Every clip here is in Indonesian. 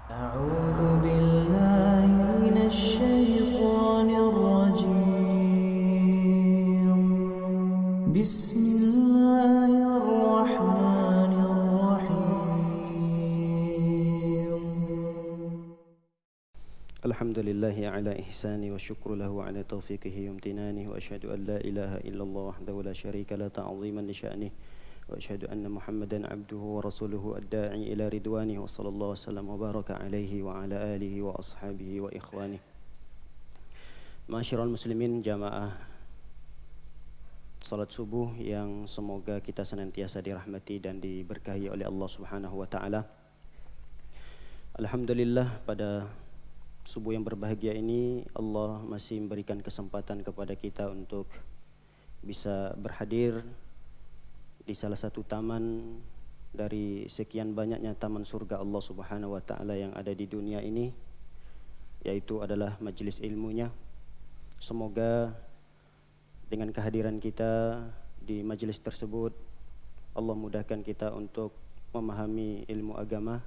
أعوذ بالله من الشيطان الرجيم بسم الله الرحمن الرحيم الحمد لله على إحسانه والشكر له على توفيقه وامتنانه وأشهد أن لا إله إلا الله وحده لا شريك له تعظيما لشأنه وأشهد أن محمدا عبده ورسوله الداعي إلى رضوانه وصلى الله وسلم وبارك عليه وعلى آله وأصحابه وإخوانه. Ma'asyiral muslimin, jamaah salat subuh yang semoga kita senantiasa dirahmati dan diberkahi oleh Allah Subhanahu wa taala. Alhamdulillah, pada subuh yang berbahagia ini Allah masih memberikan kesempatan kepada kita untuk bisa berhadir di salah satu taman dari sekian banyaknya taman surga Allah Subhanahu wa taala yang ada di dunia ini, yaitu adalah majelis ilmunya. Semoga dengan kehadiran kita di majelis tersebut Allah mudahkan kita untuk memahami ilmu agama,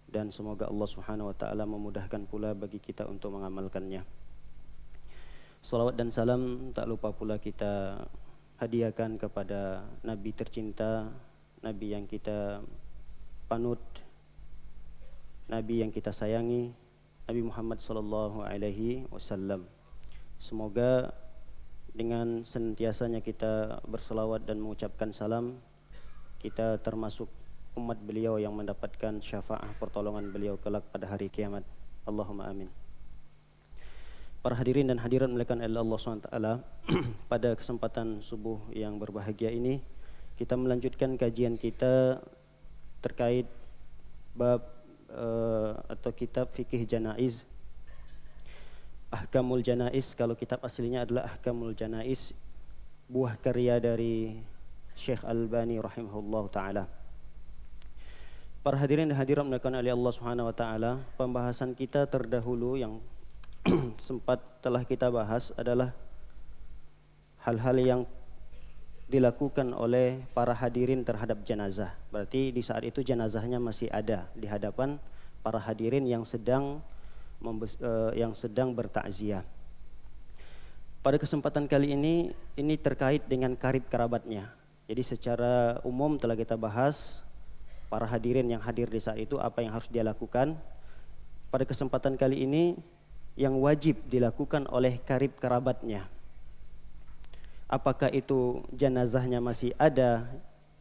dan semoga Allah Subhanahu wa taala memudahkan pula bagi kita untuk mengamalkannya. Salawat dan salam tak lupa pula kita hadiahkan kepada Nabi tercinta, Nabi yang kita panut, Nabi yang kita sayangi, Nabi Muhammad sallallahu alaihi wasallam. Semoga dengan senantiasanya kita berselawat dan mengucapkan salam, kita termasuk umat beliau yang mendapatkan syafaat pertolongan beliau kelak pada hari kiamat. Allahumma amin. Para hadirin dan hadirat dimuliakan oleh Allah SWT, pada kesempatan subuh yang berbahagia ini kita melanjutkan kajian kita terkait bab atau kitab fikih janaiz, Ahkamul Janaiz. Kalau kitab aslinya adalah Ahkamul Janaiz, buah karya dari Syekh Al-Albani rahimahullah ta'ala. Para hadirin dan hadirat dimuliakan oleh Allah Subhanahu wa taala, pembahasan kita terdahulu yang sempat telah kita bahas adalah hal-hal yang dilakukan oleh para hadirin terhadap jenazah. Berarti di saat itu jenazahnya masih ada di hadapan para hadirin yang sedang bertakziah. Pada kesempatan kali ini terkait dengan karib kerabatnya. Jadi secara umum telah kita bahas para hadirin yang hadir di saat itu apa yang harus dia lakukan. Pada kesempatan kali ini yang wajib dilakukan oleh karib kerabatnya, apakah itu jenazahnya masih ada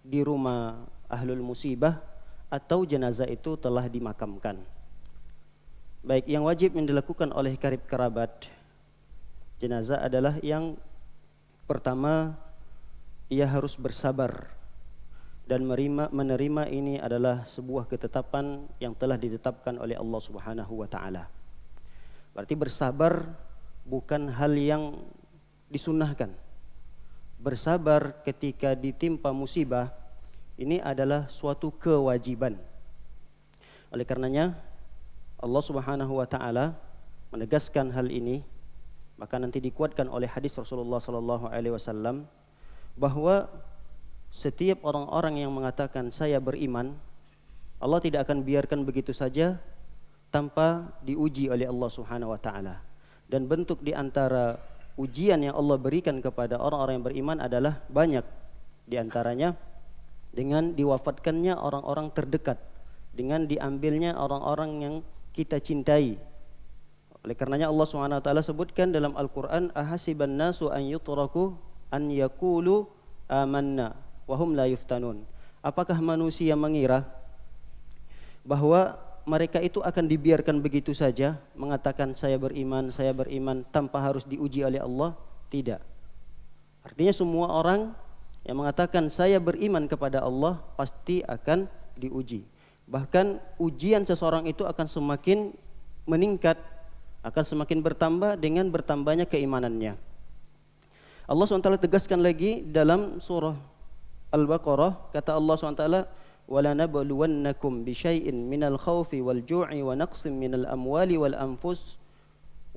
di rumah ahlul musibah atau jenazah itu telah dimakamkan. Baik, yang wajib yang dilakukan oleh karib kerabat jenazah adalah yang pertama, ia harus bersabar dan menerima ini adalah sebuah ketetapan yang telah ditetapkan oleh Allah Subhanahu wa taala. Berarti bersabar bukan hal yang disunnahkan. Bersabar ketika ditimpa musibah ini adalah suatu kewajiban. Oleh karenanya Allah Subhanahu wa taala menegaskan hal ini, maka nanti dikuatkan oleh hadis Rasulullah sallallahu alaihi wasallam bahwa setiap orang-orang yang mengatakan saya beriman, Allah tidak akan biarkan begitu saja tanpa diuji oleh Allah Subhanahu wa taala. Dan bentuk di antara ujian yang Allah berikan kepada orang-orang yang beriman adalah banyak. Di antaranya dengan diwafatkannya orang-orang terdekat, dengan diambilnya orang-orang yang kita cintai. Oleh karenanya Allah Subhanahu wa taala sebutkan dalam Al-Qur'an, ahasiban nasu an yutraku an yaqulu amanna wa hum la yuftanun. Apakah manusia mengira bahwa mereka itu akan dibiarkan begitu saja mengatakan saya beriman tanpa harus diuji oleh Allah? Tidak. Artinya semua orang yang mengatakan saya beriman kepada Allah pasti akan diuji. Bahkan ujian seseorang itu akan semakin meningkat, akan semakin bertambah dengan bertambahnya keimanannya. Allah SWT tegaskan lagi dalam surah Al-Baqarah, kata Allah SWT, وَلَنَبْلُوَنَّكُمْ بِشَيْءٍ مِنَ الْخَوْفِ وَالْجُوعِ وَنَقْصٍ مِنَ الْأَمْوَالِ وَالْأَنْفُسِ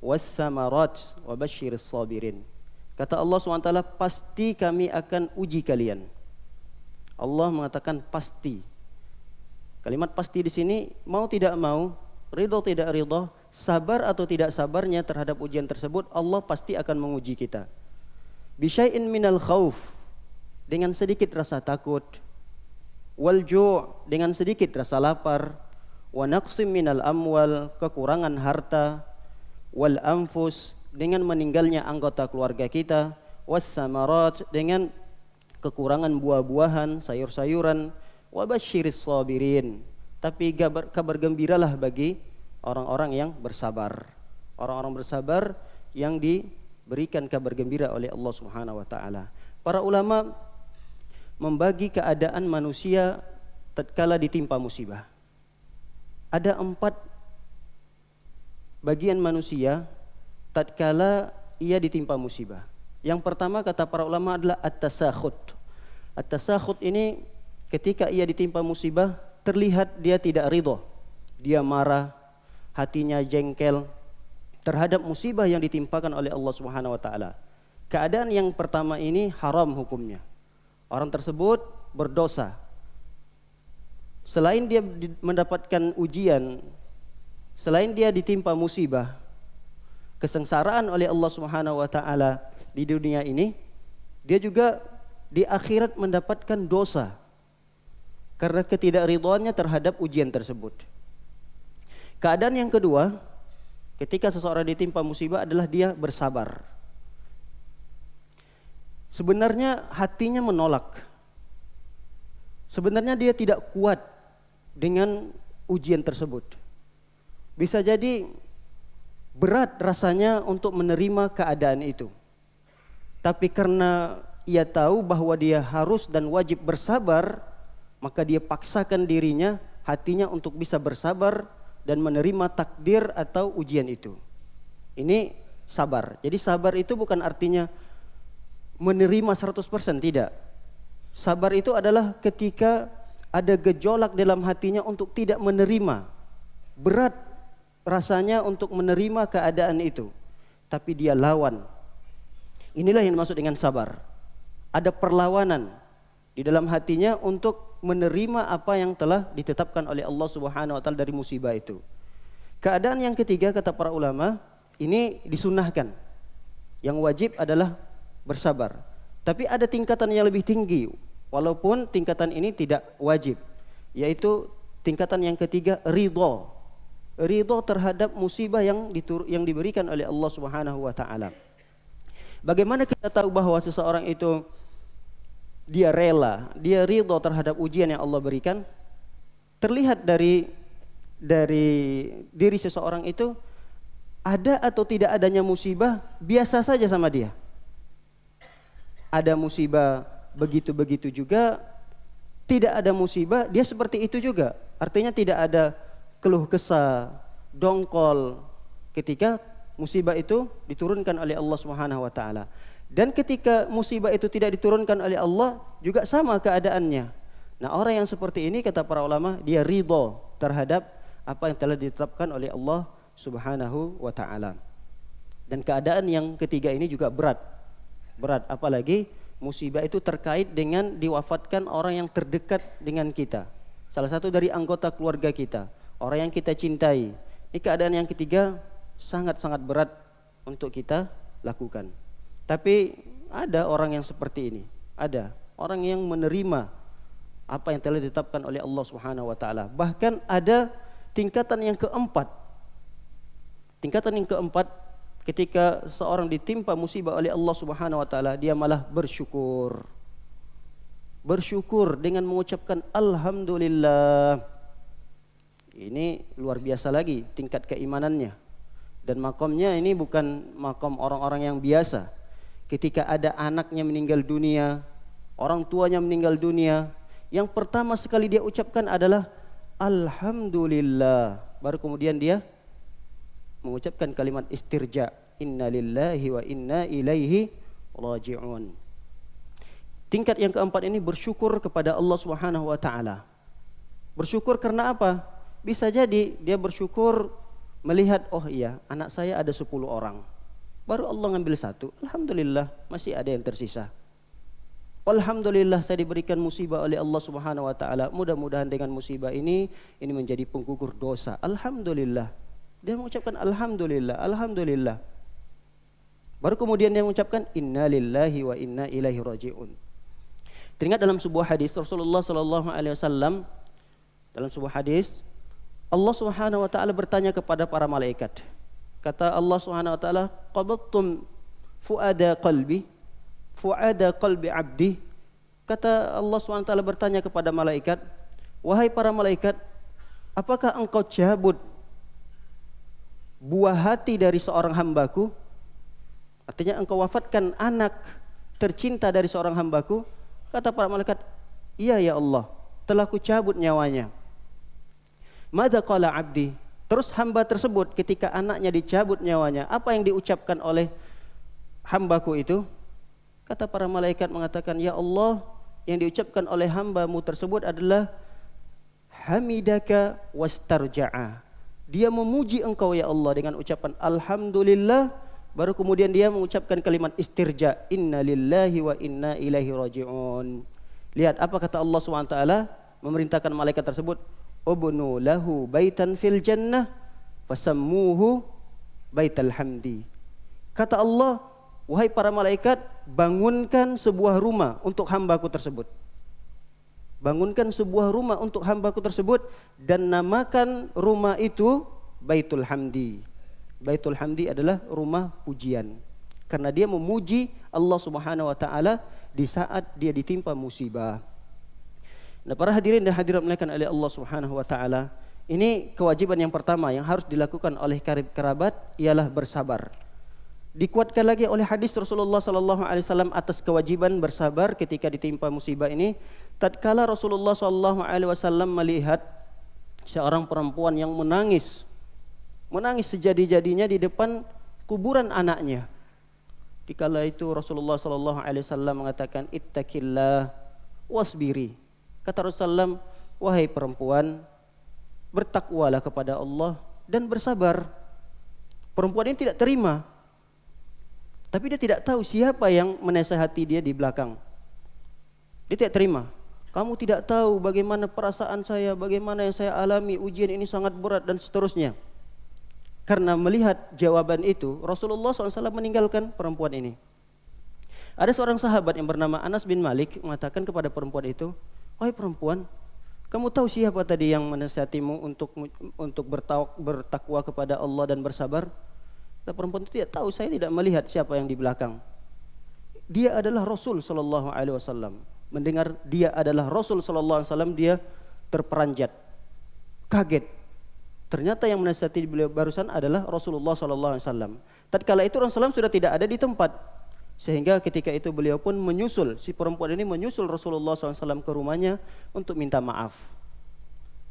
وَالثَّمَرَاتِ وَبَشِّرِ الصَّابِرِينَ. Kata Allah SWT, pasti kami akan uji kalian. Allah mengatakan pasti. Kalimat pasti di sini mau tidak mau ridho tidak ridho, sabar atau tidak sabarnya terhadap ujian tersebut, Allah pasti akan menguji kita. Bisyai'in minal khauf, dengan sedikit rasa takut, wal ju' dengan sedikit rasa lapar, wa naqsim minal amwal, kekurangan harta, wal anfus dengan meninggalnya anggota keluarga kita, was samarat dengan kekurangan buah-buahan, sayur-sayuran, wa basyiris sabirin. Tapi kabar gembiralah bagi orang-orang yang bersabar. Orang-orang bersabar yang diberikan kabar gembira oleh Allah Subhanahu wa taala. Para ulama membagi keadaan manusia tatkala ditimpa musibah. Ada 4 bagian manusia tatkala ia ditimpa musibah. Yang pertama kata para ulama adalah at-tasakhut. At-tasakhut ini ketika ia ditimpa musibah terlihat dia tidak ridho. Dia marah, hatinya jengkel terhadap musibah yang ditimpakan oleh Allah Subhanahu wa taala. Keadaan yang pertama ini haram hukumnya. Orang tersebut berdosa. Selain dia mendapatkan ujian, selain dia ditimpa musibah, kesengsaraan oleh Allah Subhanahu wa taala di dunia ini, dia juga di akhirat mendapatkan dosa karena ketidakridhoannya terhadap ujian tersebut. Keadaan yang kedua, ketika seseorang ditimpa musibah adalah dia bersabar. Sebenarnya hatinya menolak. Sebenarnya dia tidak kuat dengan ujian tersebut. Bisa jadi berat rasanya untuk menerima keadaan itu. Tapi karena ia tahu bahwa dia harus dan wajib bersabar, maka dia paksakan dirinya, hatinya untuk bisa bersabar dan menerima takdir atau ujian itu. Ini sabar. Jadi sabar itu bukan artinya menerima 100%, tidak. Sabar itu adalah ketika ada gejolak dalam hatinya untuk tidak menerima. Berat rasanya untuk menerima keadaan itu, tapi dia lawan. Inilah yang dimaksud dengan sabar. Ada perlawanan di dalam hatinya untuk menerima apa yang telah ditetapkan oleh Allah Subhanahu wa taala dari musibah itu. Keadaan yang ketiga kata para ulama, ini disunahkan. Yang wajib adalah bersabar. Tapi ada tingkatan yang lebih tinggi, walaupun tingkatan ini tidak wajib, yaitu tingkatan yang ketiga, ridho. Ridho terhadap musibah yang diberikan oleh Allah Subhanahu wa taala. Bagaimana kita tahu bahwa seseorang itu dia rela, dia ridho terhadap ujian yang Allah berikan? Terlihat dari diri seseorang itu, ada atau tidak adanya musibah biasa saja sama dia. Ada musibah begitu-begitu juga, tidak ada musibah dia seperti itu juga. Artinya tidak ada keluh kesah, dongkol ketika musibah itu diturunkan oleh Allah Subhanahu wa taala. Dan ketika musibah itu tidak diturunkan oleh Allah juga sama keadaannya. Nah, orang yang seperti ini kata para ulama, dia ridho terhadap apa yang telah ditetapkan oleh Allah Subhanahu wa taala. Dan keadaan yang ketiga ini juga berat. Berat apalagi musibah itu terkait dengan diwafatkan orang yang terdekat dengan kita. Salah satu dari anggota keluarga kita, orang yang kita cintai. Ini keadaan yang ketiga sangat-sangat berat untuk kita lakukan. Tapi ada orang yang seperti ini. Ada orang yang menerima apa yang telah ditetapkan oleh Allah Subhanahu wa taala. Bahkan ada tingkatan yang keempat. Tingkatan yang keempat, ketika seorang ditimpa musibah oleh Allah Subhanahu wa taala, dia malah bersyukur. Bersyukur dengan mengucapkan alhamdulillah. Ini luar biasa lagi tingkat keimanannya. Dan makamnya ini bukan makam orang-orang yang biasa. Ketika ada anaknya meninggal dunia, orang tuanya meninggal dunia, yang pertama sekali dia ucapkan adalah alhamdulillah. Baru kemudian dia mengucapkan kalimat istirja, inna lillahi wa inna ilaihi raji'un. Tingkat yang keempat ini bersyukur kepada Allah Subhanahu wa taala. Bersyukur karena apa? Bisa jadi dia bersyukur melihat, oh iya, anak saya ada 10 orang. Baru Allah ngambil 1, alhamdulillah masih ada yang tersisa. Alhamdulillah saya diberikan musibah oleh Allah Subhanahu wa taala. Mudah-mudahan dengan musibah ini menjadi penggugur dosa. Alhamdulillah. Dia mengucapkan alhamdulillah, alhamdulillah. Baru kemudian dia mengucapkan innalillahi wa inna ilaihi rajiun. Teringat dalam sebuah hadis Rasulullah sallallahu alaihi wasallam, dalam sebuah hadis Allah Subhanahu wa taala bertanya kepada para malaikat. Kata Allah Subhanahu wa taala, "Qabattum fuada qalbi abdi." Kata Allah Subhanahu wa taala bertanya kepada malaikat, "Wahai para malaikat, apakah engkau cabut buah hati dari seorang hambaku?" Artinya engkau wafatkan anak tercinta dari seorang hambaku. Kata para malaikat, iya ya Allah, telah ku cabut nyawanya. Madza qala abdi? Terus hamba tersebut ketika anaknya dicabut nyawanya, apa yang diucapkan oleh hambaku itu? Kata para malaikat mengatakan, ya Allah, yang diucapkan oleh hambamu tersebut adalah hamidaka wastarja'a. Dia memuji engkau ya Allah dengan ucapan alhamdulillah. Baru kemudian dia mengucapkan kalimat istirja, inna lillahi wa inna ilaihi raji'un. Lihat apa kata Allah SWT, memerintahkan malaikat tersebut, ubnu lahu baitan fil jannah fasammuhu baital hamdi. Kata Allah, wahai para malaikat, bangunkan sebuah rumah untuk hambaku tersebut. Bangunkan sebuah rumah untuk hambaku tersebut dan namakan rumah itu Baitul Hamdi. Baitul Hamdi adalah rumah pujian, karena dia memuji Allah Subhanahu wa taala di saat dia ditimpa musibah. Nah, para hadirin dan hadirat dimuliakan oleh Allah Subhanahu wa taala, ini kewajiban yang pertama yang harus dilakukan oleh karib kerabat ialah bersabar. Dikuatkan lagi oleh hadis Rasulullah sallallahu alaihi wasallam atas kewajiban bersabar ketika ditimpa musibah ini. Tatkala Rasulullah sallallahu alaihi wasallam melihat seorang perempuan yang menangis sejadi-jadinya di depan kuburan anaknya. Dikala itu Rasulullah sallallahu alaihi wasallam mengatakan ittaqillah wasbiri. Kata Rasulullah, wahai perempuan, bertakwalah kepada Allah dan bersabar. Perempuan ini tidak terima, tapi dia tidak tahu siapa yang menasihati dia di belakang. Dia tidak terima. Kamu tidak tahu bagaimana perasaan saya, bagaimana yang saya alami, ujian ini sangat berat dan seterusnya. Karena melihat jawaban itu, Rasulullah SAW meninggalkan perempuan ini. Ada seorang sahabat yang bernama Anas bin Malik mengatakan kepada perempuan itu, wahai perempuan, kamu tahu siapa tadi yang menasihatimu untuk bertakwa kepada Allah dan bersabar? Dan perempuan itu tidak tahu, saya tidak melihat siapa yang di belakang. Dia adalah Rasul sallallahu alaihi wasallam. Mendengar dia adalah Rasul sallallahu alaihi wasallam, dia terperanjat, kaget. Ternyata yang menasihati beliau barusan adalah Rasulullah sallallahu alaihi wasallam. Tatkala itu Rasulullah sudah tidak ada di tempat. Sehingga ketika itu beliau pun menyusul, si perempuan ini menyusul Rasulullah SAW ke rumahnya untuk minta maaf.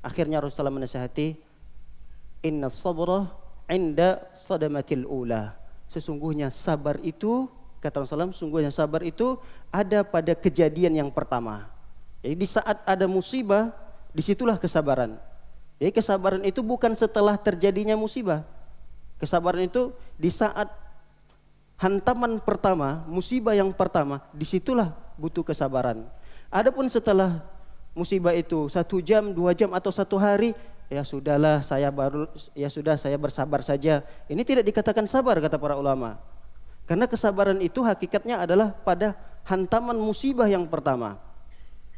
Akhirnya Rasulullah menasihati, inna sabra inda sadamatil ula. Sesungguhnya sabar itu, kata Rasulullah, sesungguhnya sabar itu ada pada kejadian yang pertama. Jadi di saat ada musibah, disitulah kesabaran. Jadi kesabaran itu bukan setelah terjadinya musibah. Kesabaran itu di saat hantaman pertama, musibah yang pertama, disitulah butuh kesabaran. Adapun setelah musibah itu 1 jam, 2 jam atau 1 hari, ya sudahlah saya bersabar saja. Ini tidak dikatakan sabar kata para ulama. Karena kesabaran itu hakikatnya adalah pada hantaman musibah yang pertama.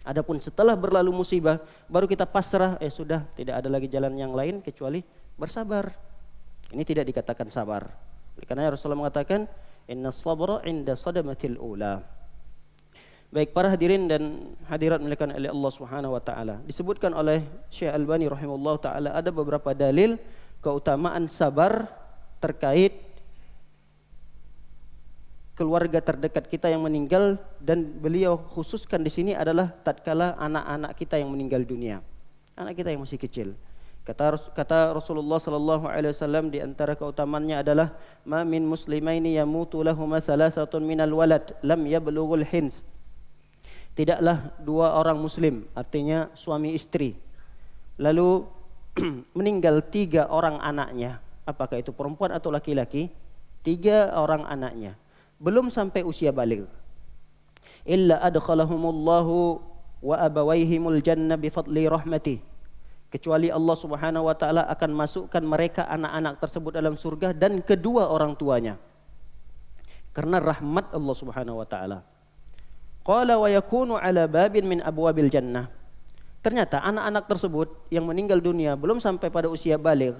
Adapun setelah berlalu musibah, baru kita pasrah, sudah tidak ada lagi jalan yang lain kecuali bersabar. Ini tidak dikatakan sabar. Karena Rasulullah mengatakan, inna sabra inda sadamatil ula. Baik para hadirin dan hadirat dimuliakan oleh Allah Subhanahu wa taala. Disebutkan oleh Syekh Albani rahimahullah taala ada beberapa dalil keutamaan sabar terkait keluarga terdekat kita yang meninggal, dan beliau khususkan di sini adalah tatkala anak-anak kita yang meninggal dunia. Anak kita yang masih kecil. Kata Rasulullah sallallahu alaihi wasallam di antara keutamaannya adalah ma min muslimaini yamutu lahuma thalathatun minal walad lam yablughul hins. Tidaklah 2 orang muslim, artinya suami istri, lalu meninggal 3 orang anaknya, apakah itu perempuan atau laki-laki, 3 orang anaknya, belum sampai usia baligh. illa adkhalahumullahu wa abawaihimul jannah bifadli rahmatih. Kecuali Allah Subhanahu wa taala akan masukkan mereka anak-anak tersebut dalam surga dan kedua orang tuanya. Karena rahmat Allah Subhanahu wa taala. Qala wa yakunu ala babin min abwabil jannah. Ternyata anak-anak tersebut yang meninggal dunia belum sampai pada usia baligh.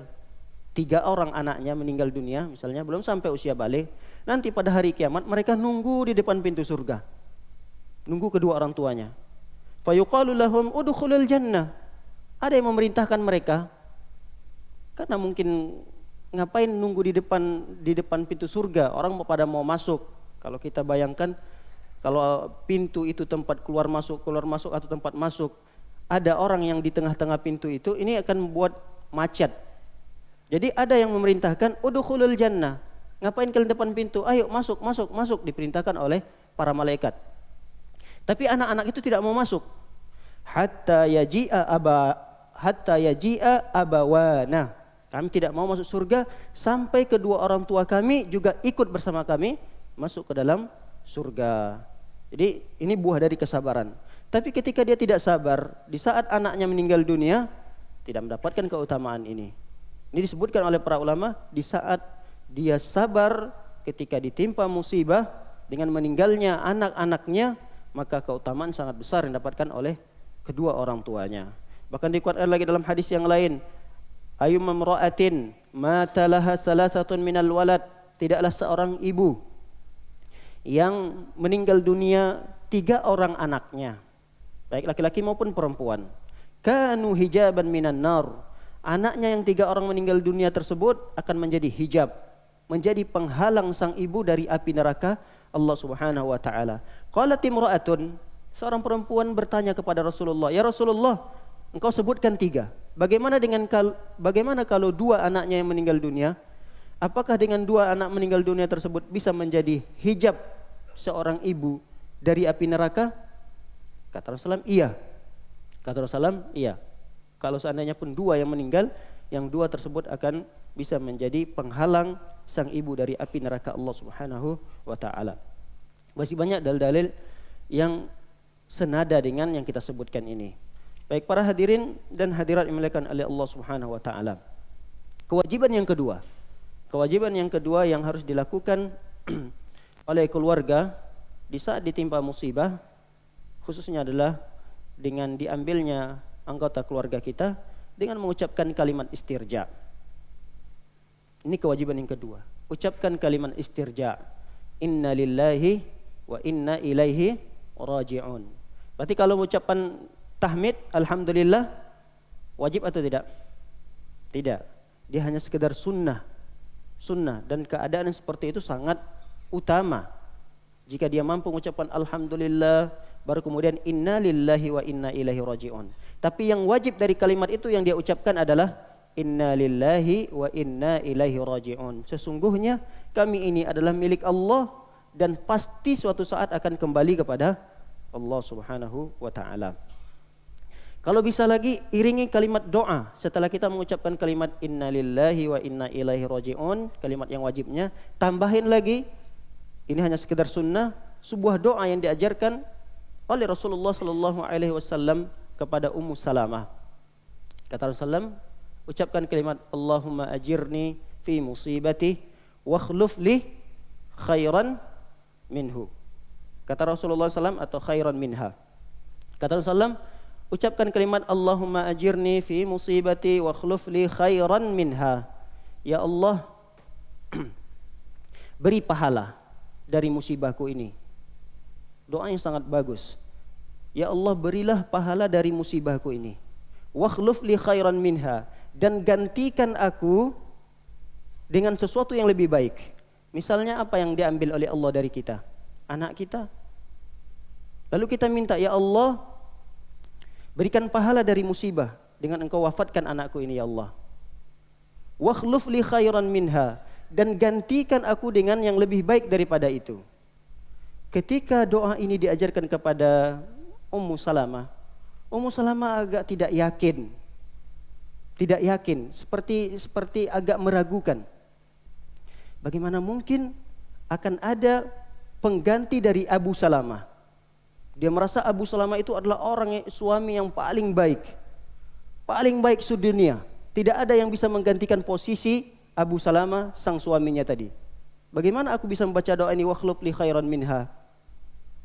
3 orang anaknya meninggal dunia misalnya belum sampai usia baligh. Nanti pada hari kiamat mereka nunggu di depan pintu surga. Nunggu kedua orang tuanya. Fa yuqalu lahum udkhulul jannah. Ada yang memerintahkan mereka karena mungkin ngapain nunggu di depan pintu surga, orang pada mau masuk. Kalau kita bayangkan kalau pintu itu tempat keluar masuk atau tempat masuk, ada orang yang di tengah-tengah pintu itu, ini akan membuat macet. Jadi ada yang memerintahkan udkhulul jannah. Ngapain kalian depan pintu? Ayo masuk, diperintahkan oleh para malaikat. Tapi anak-anak itu tidak mau masuk. Hatta yaji'a abawana. Kami tidak mau masuk surga sampai kedua orang tua kami juga ikut bersama kami masuk ke dalam surga. Jadi ini buah dari kesabaran. Tapi ketika dia tidak sabar, di saat anaknya meninggal dunia, tidak mendapatkan keutamaan ini. Ini disebutkan oleh para ulama, di saat dia sabar ketika ditimpa musibah dengan meninggalnya anak-anaknya, maka keutamaan sangat besar yang didapatkan oleh kedua orang tuanya. Bahkan dikuatkan lagi dalam hadis yang lain, ayyuma imra'atin mata laha salasatun minal walad, tidaklah seorang ibu yang meninggal dunia 3 orang anaknya, baik laki-laki maupun perempuan, kanu hijaban minan nar, anaknya yang 3 orang meninggal dunia tersebut akan menjadi hijab, menjadi penghalang sang ibu dari api neraka Allah Subhanahu wa taala. Qalat imra'atun, seorang perempuan bertanya kepada Rasulullah, ya Rasulullah, engkau sebutkan 3. Bagaimana kalau 2 anaknya yang meninggal dunia? Apakah dengan 2 anak meninggal dunia tersebut bisa menjadi hijab seorang ibu dari api neraka? Kata Rasulullah, iya. Kata Rasulullah, iya. Kalau seandainya pun 2 yang meninggal, yang 2 tersebut akan bisa menjadi penghalang sang ibu dari api neraka Allah Subhanahu wa taala. Masih banyak dalil-dalil yang senada dengan yang kita sebutkan ini. Baik para hadirin dan hadirat yang dimuliakan oleh Allah Subhanahu wa taala. Kewajiban yang kedua yang harus dilakukan oleh keluarga di saat ditimpa musibah, khususnya adalah dengan diambilnya anggota keluarga kita dengan mengucapkan kalimat istirja. Ini kewajiban yang kedua. Ucapkan kalimat istirja. Inna lillahi wa inna ilaihi raji'un. Berarti kalau mengucapkan tahmid, alhamdulillah, wajib atau tidak? Tidak. Dia hanya sekedar sunnah. Dan keadaan yang seperti itu sangat utama. Jika dia mampu mengucapkan alhamdulillah, baru kemudian inna lillahi wa inna ilaihi raji'un. Tapi yang wajib dari kalimat itu yang dia ucapkan adalah inna lillahi wa inna ilaihi raji'un. Sesungguhnya kami ini adalah milik Allah dan pasti suatu saat akan kembali kepada Allah Subhanahu wa taala. Kalau bisa lagi iringi kalimat doa setelah kita mengucapkan kalimat inna lillahi wa inna ilaihi raji'un, kalimat yang wajibnya, tambahin lagi, ini hanya sekedar sunnah, sebuah doa yang diajarkan oleh Rasulullah sallallahu alaihi wasallam kepada Ummu Salamah. Kata Rasulullah, ucapkan kalimat Allahumma ajirni fi musibati wa akhluf li khairan minhu. Kata Rasulullah SAW, atau khairan minha. Kata Rasulullah, ucapkan kalimat Allahumma ajirni fi musibati wa akhluf li khairan minha. Ya Allah, beri pahala dari musibahku ini. Doa yang sangat bagus. Ya Allah, berilah pahala dari musibahku ini. Wa akhluf li khairan minha, dan gantikan aku dengan sesuatu yang lebih baik. Misalnya apa yang diambil oleh Allah dari kita? Anak kita. Lalu kita minta, ya Allah, berikan pahala dari musibah dengan engkau wafatkan anakku ini ya Allah. Wa akhluf li khairan minha, dan gantikan aku dengan yang lebih baik daripada itu. Ketika doa ini diajarkan kepada Ummu Salamah, Ummu Salamah agak tidak yakin, seperti agak meragukan. Bagaimana mungkin akan ada pengganti dari Abu Salamah? Dia merasa Abu Salamah itu adalah suami yang paling baik sedunia. Tidak ada yang bisa menggantikan posisi Abu Salamah sang suaminya tadi. Bagaimana aku bisa membaca doa ini, wakhluf li khairan minha?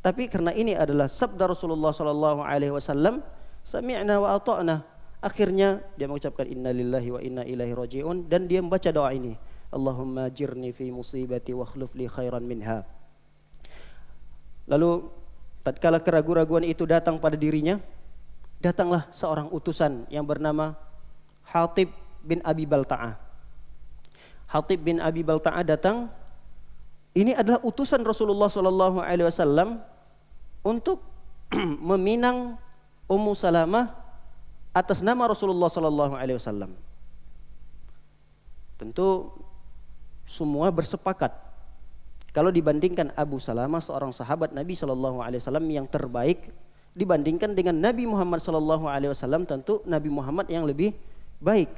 Tapi karena ini adalah sabda Rasulullah sallallahu alaihi wasallam, sami'na wa ata'na. Akhirnya dia mengucapkan innalillahi wa inna ilaihi raji'un, dan dia membaca doa ini, Allahumma jirni fi musibati wakhluf li khairan minha. Lalu tatkala keraguan-raguan itu datang pada dirinya, datanglah seorang utusan yang bernama Hatib bin Abi Balta'ah. Hatib bin Abi Balta'ah datang. Ini adalah utusan Rasulullah sallallahu alaihi wasallam untuk meminang Ummu Salamah atas nama Rasulullah sallallahu alaihi wasallam. Tentu semua bersepakat kalau dibandingkan Abu Salamah, seorang sahabat Nabi sallallahu alaihi wasallam yang terbaik, dibandingkan dengan Nabi Muhammad sallallahu alaihi wasallam, tentu Nabi Muhammad yang lebih baik.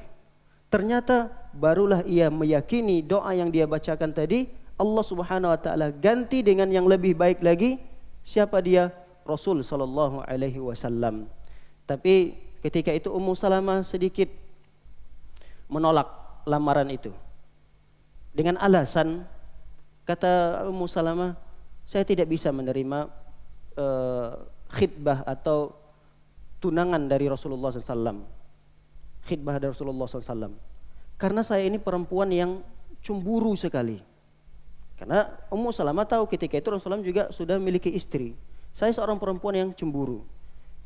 Ternyata barulah ia meyakini doa yang dia bacakan tadi, Allah Subhanahu wa taala ganti dengan yang lebih baik lagi. Siapa dia? Rasul sallallahu alaihi wasallam. Tapi ketika itu Ummu Salamah sedikit menolak lamaran itu. Dengan alasan, kata Ummu Salamah, saya tidak bisa menerima khitbah atau tunangan dari Rasulullah SAW. Khitbah dari Rasulullah SAW. Karena saya ini perempuan yang cemburu sekali. Karena Ummu Salamah tahu ketika itu Rasulullah juga sudah memiliki istri. Saya seorang perempuan yang cemburu.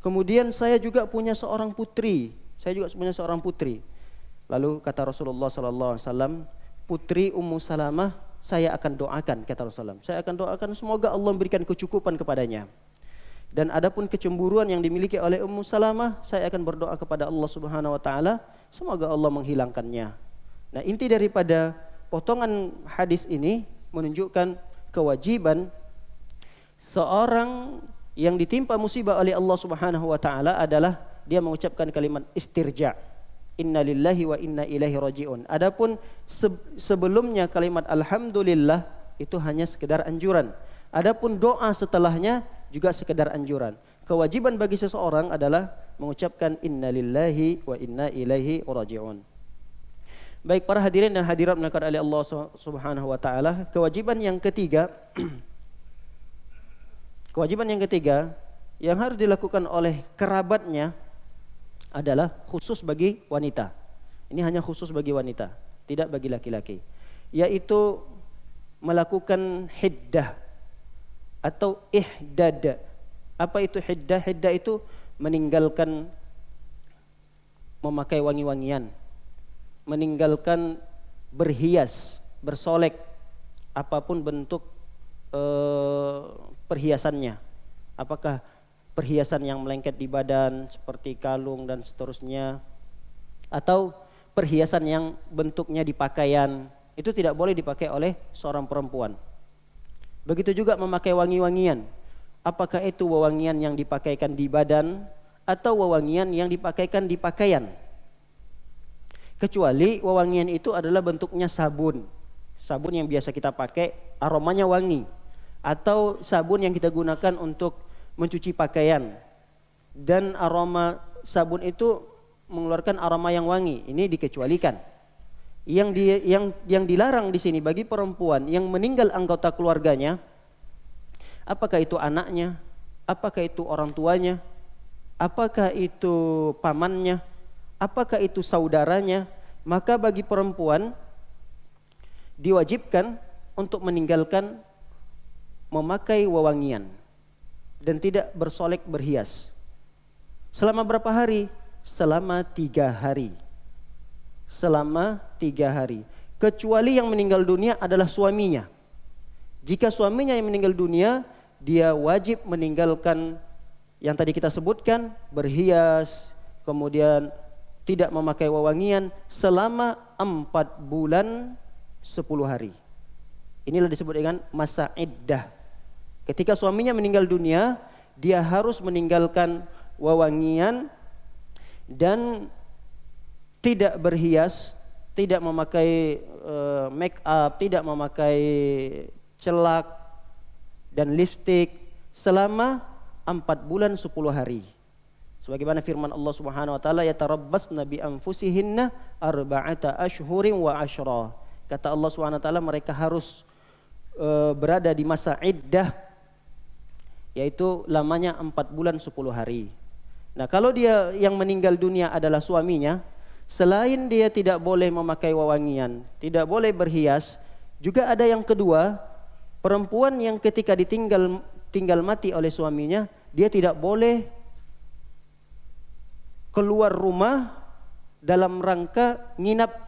Kemudian saya juga punya seorang putri. Lalu kata Rasulullah SAW, putri Ummu Salamah saya akan doakan, kata Rasulullah. Saya akan doakan semoga Allah memberikan kecukupan kepadanya. Dan adapun kecemburuan yang dimiliki oleh Ummu Salamah, saya akan berdoa kepada Allah Subhanahu wa taala semoga Allah menghilangkannya. Nah, inti daripada potongan hadis ini menunjukkan kewajiban seorang yang ditimpa musibah oleh Allah Subhanahu wa taala adalah dia mengucapkan kalimat istirja. Inna lillahi wa inna ilaihi raji'un. Adapun sebelumnya kalimat alhamdulillah itu hanya sekedar anjuran. Adapun doa setelahnya juga sekedar anjuran. Kewajiban bagi seseorang adalah mengucapkan inna lillahi wa inna ilaihi raji'un. Baik para hadirin dan hadirat dimuliakan oleh Allah Subhanahu wa taala, kewajiban yang ketiga yang harus dilakukan oleh kerabatnya adalah khusus bagi wanita. Ini hanya khusus bagi wanita, tidak bagi laki-laki. Yaitu melakukan hiddah atau ihdad. Apa itu hiddah? Hiddah itu meninggalkan memakai wangi-wangian, meninggalkan berhias, bersolek, apapun bentuk perhiasannya. Apakah perhiasan yang melengket di badan seperti kalung dan seterusnya, atau perhiasan yang bentuknya di pakaian, itu tidak boleh dipakai oleh seorang perempuan. Begitu juga memakai wangi-wangian, apakah itu wewangian yang dipakaikan di badan atau wewangian yang dipakaikan di pakaian. Kecuali wewangian itu adalah bentuknya sabun yang biasa kita pakai, aromanya wangi, atau sabun yang kita gunakan untuk mencuci pakaian dan aroma sabun itu mengeluarkan aroma yang wangi, ini dikecualikan. Yang dilarang di sini bagi perempuan yang meninggal anggota keluarganya, apakah itu anaknya, apakah itu orang tuanya, apakah itu pamannya, apakah itu saudaranya, maka bagi perempuan diwajibkan untuk meninggalkan memakai wewangian dan tidak bersolek berhias. Selama berapa hari? Selama 3 hari. Selama 3 hari. Kecuali yang meninggal dunia adalah suaminya. Jika suaminya yang meninggal dunia, dia wajib meninggalkan yang tadi kita sebutkan, berhias, kemudian tidak memakai wewangian selama 4 bulan 10 hari. Inilah disebut dengan masa iddah. Ketika suaminya meninggal dunia, dia harus meninggalkan wewangian dan tidak berhias, tidak memakai make up, tidak memakai celak dan lipstik selama 4 bulan 10 hari. Sebagaimana firman Allah Subhanahu wa taala, yatarabbasna bi anfusihinna arba'ata ashhurin wa ashra. Kata Allah Subhanahu wa taala, mereka harus berada di masa iddah, yaitu lamanya 4 bulan 10 hari. Nah, kalau dia yang meninggal dunia adalah suaminya, selain dia tidak boleh memakai wewangian, tidak boleh berhias, juga ada yang kedua, perempuan yang ketika tinggal mati oleh suaminya, dia tidak boleh keluar rumah dalam rangka nginap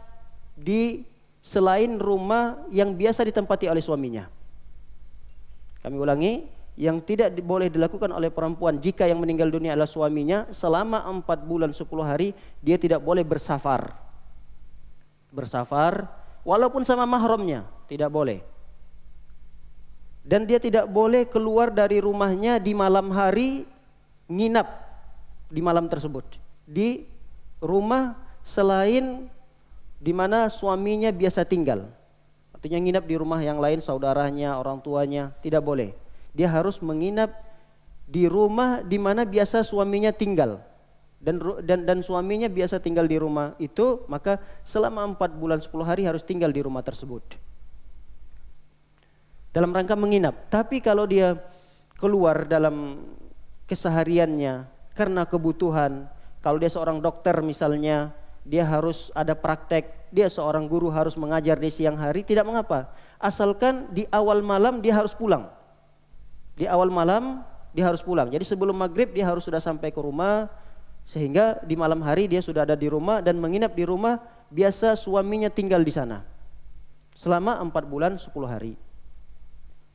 di selain rumah yang biasa ditempati oleh suaminya. Kami ulangi, yang tidak boleh dilakukan oleh perempuan jika yang meninggal dunia adalah suaminya, selama 4 bulan 10 hari dia tidak boleh bersafar. Bersafar walaupun sama mahramnya, tidak boleh. Dan dia tidak boleh keluar dari rumahnya di malam hari, nginap di malam tersebut di rumah selain di mana suaminya biasa tinggal. Artinya nginap di rumah yang lain, saudaranya, orang tuanya, tidak boleh. Dia harus menginap di rumah di mana biasa suaminya tinggal. Dan suaminya biasa tinggal di rumah itu, maka selama 4 bulan 10 hari harus tinggal di rumah tersebut. Dalam rangka menginap. Tapi kalau dia keluar dalam kesehariannya karena kebutuhan, kalau dia seorang dokter misalnya, dia harus ada praktek, dia seorang guru harus mengajar di siang hari, tidak mengapa. Asalkan di awal malam dia harus pulang. Di awal malam dia harus pulang. Jadi sebelum maghrib dia harus sudah sampai ke rumah, sehingga di malam hari dia sudah ada di rumah dan menginap di rumah biasa suaminya tinggal di sana selama 4 bulan 10 hari.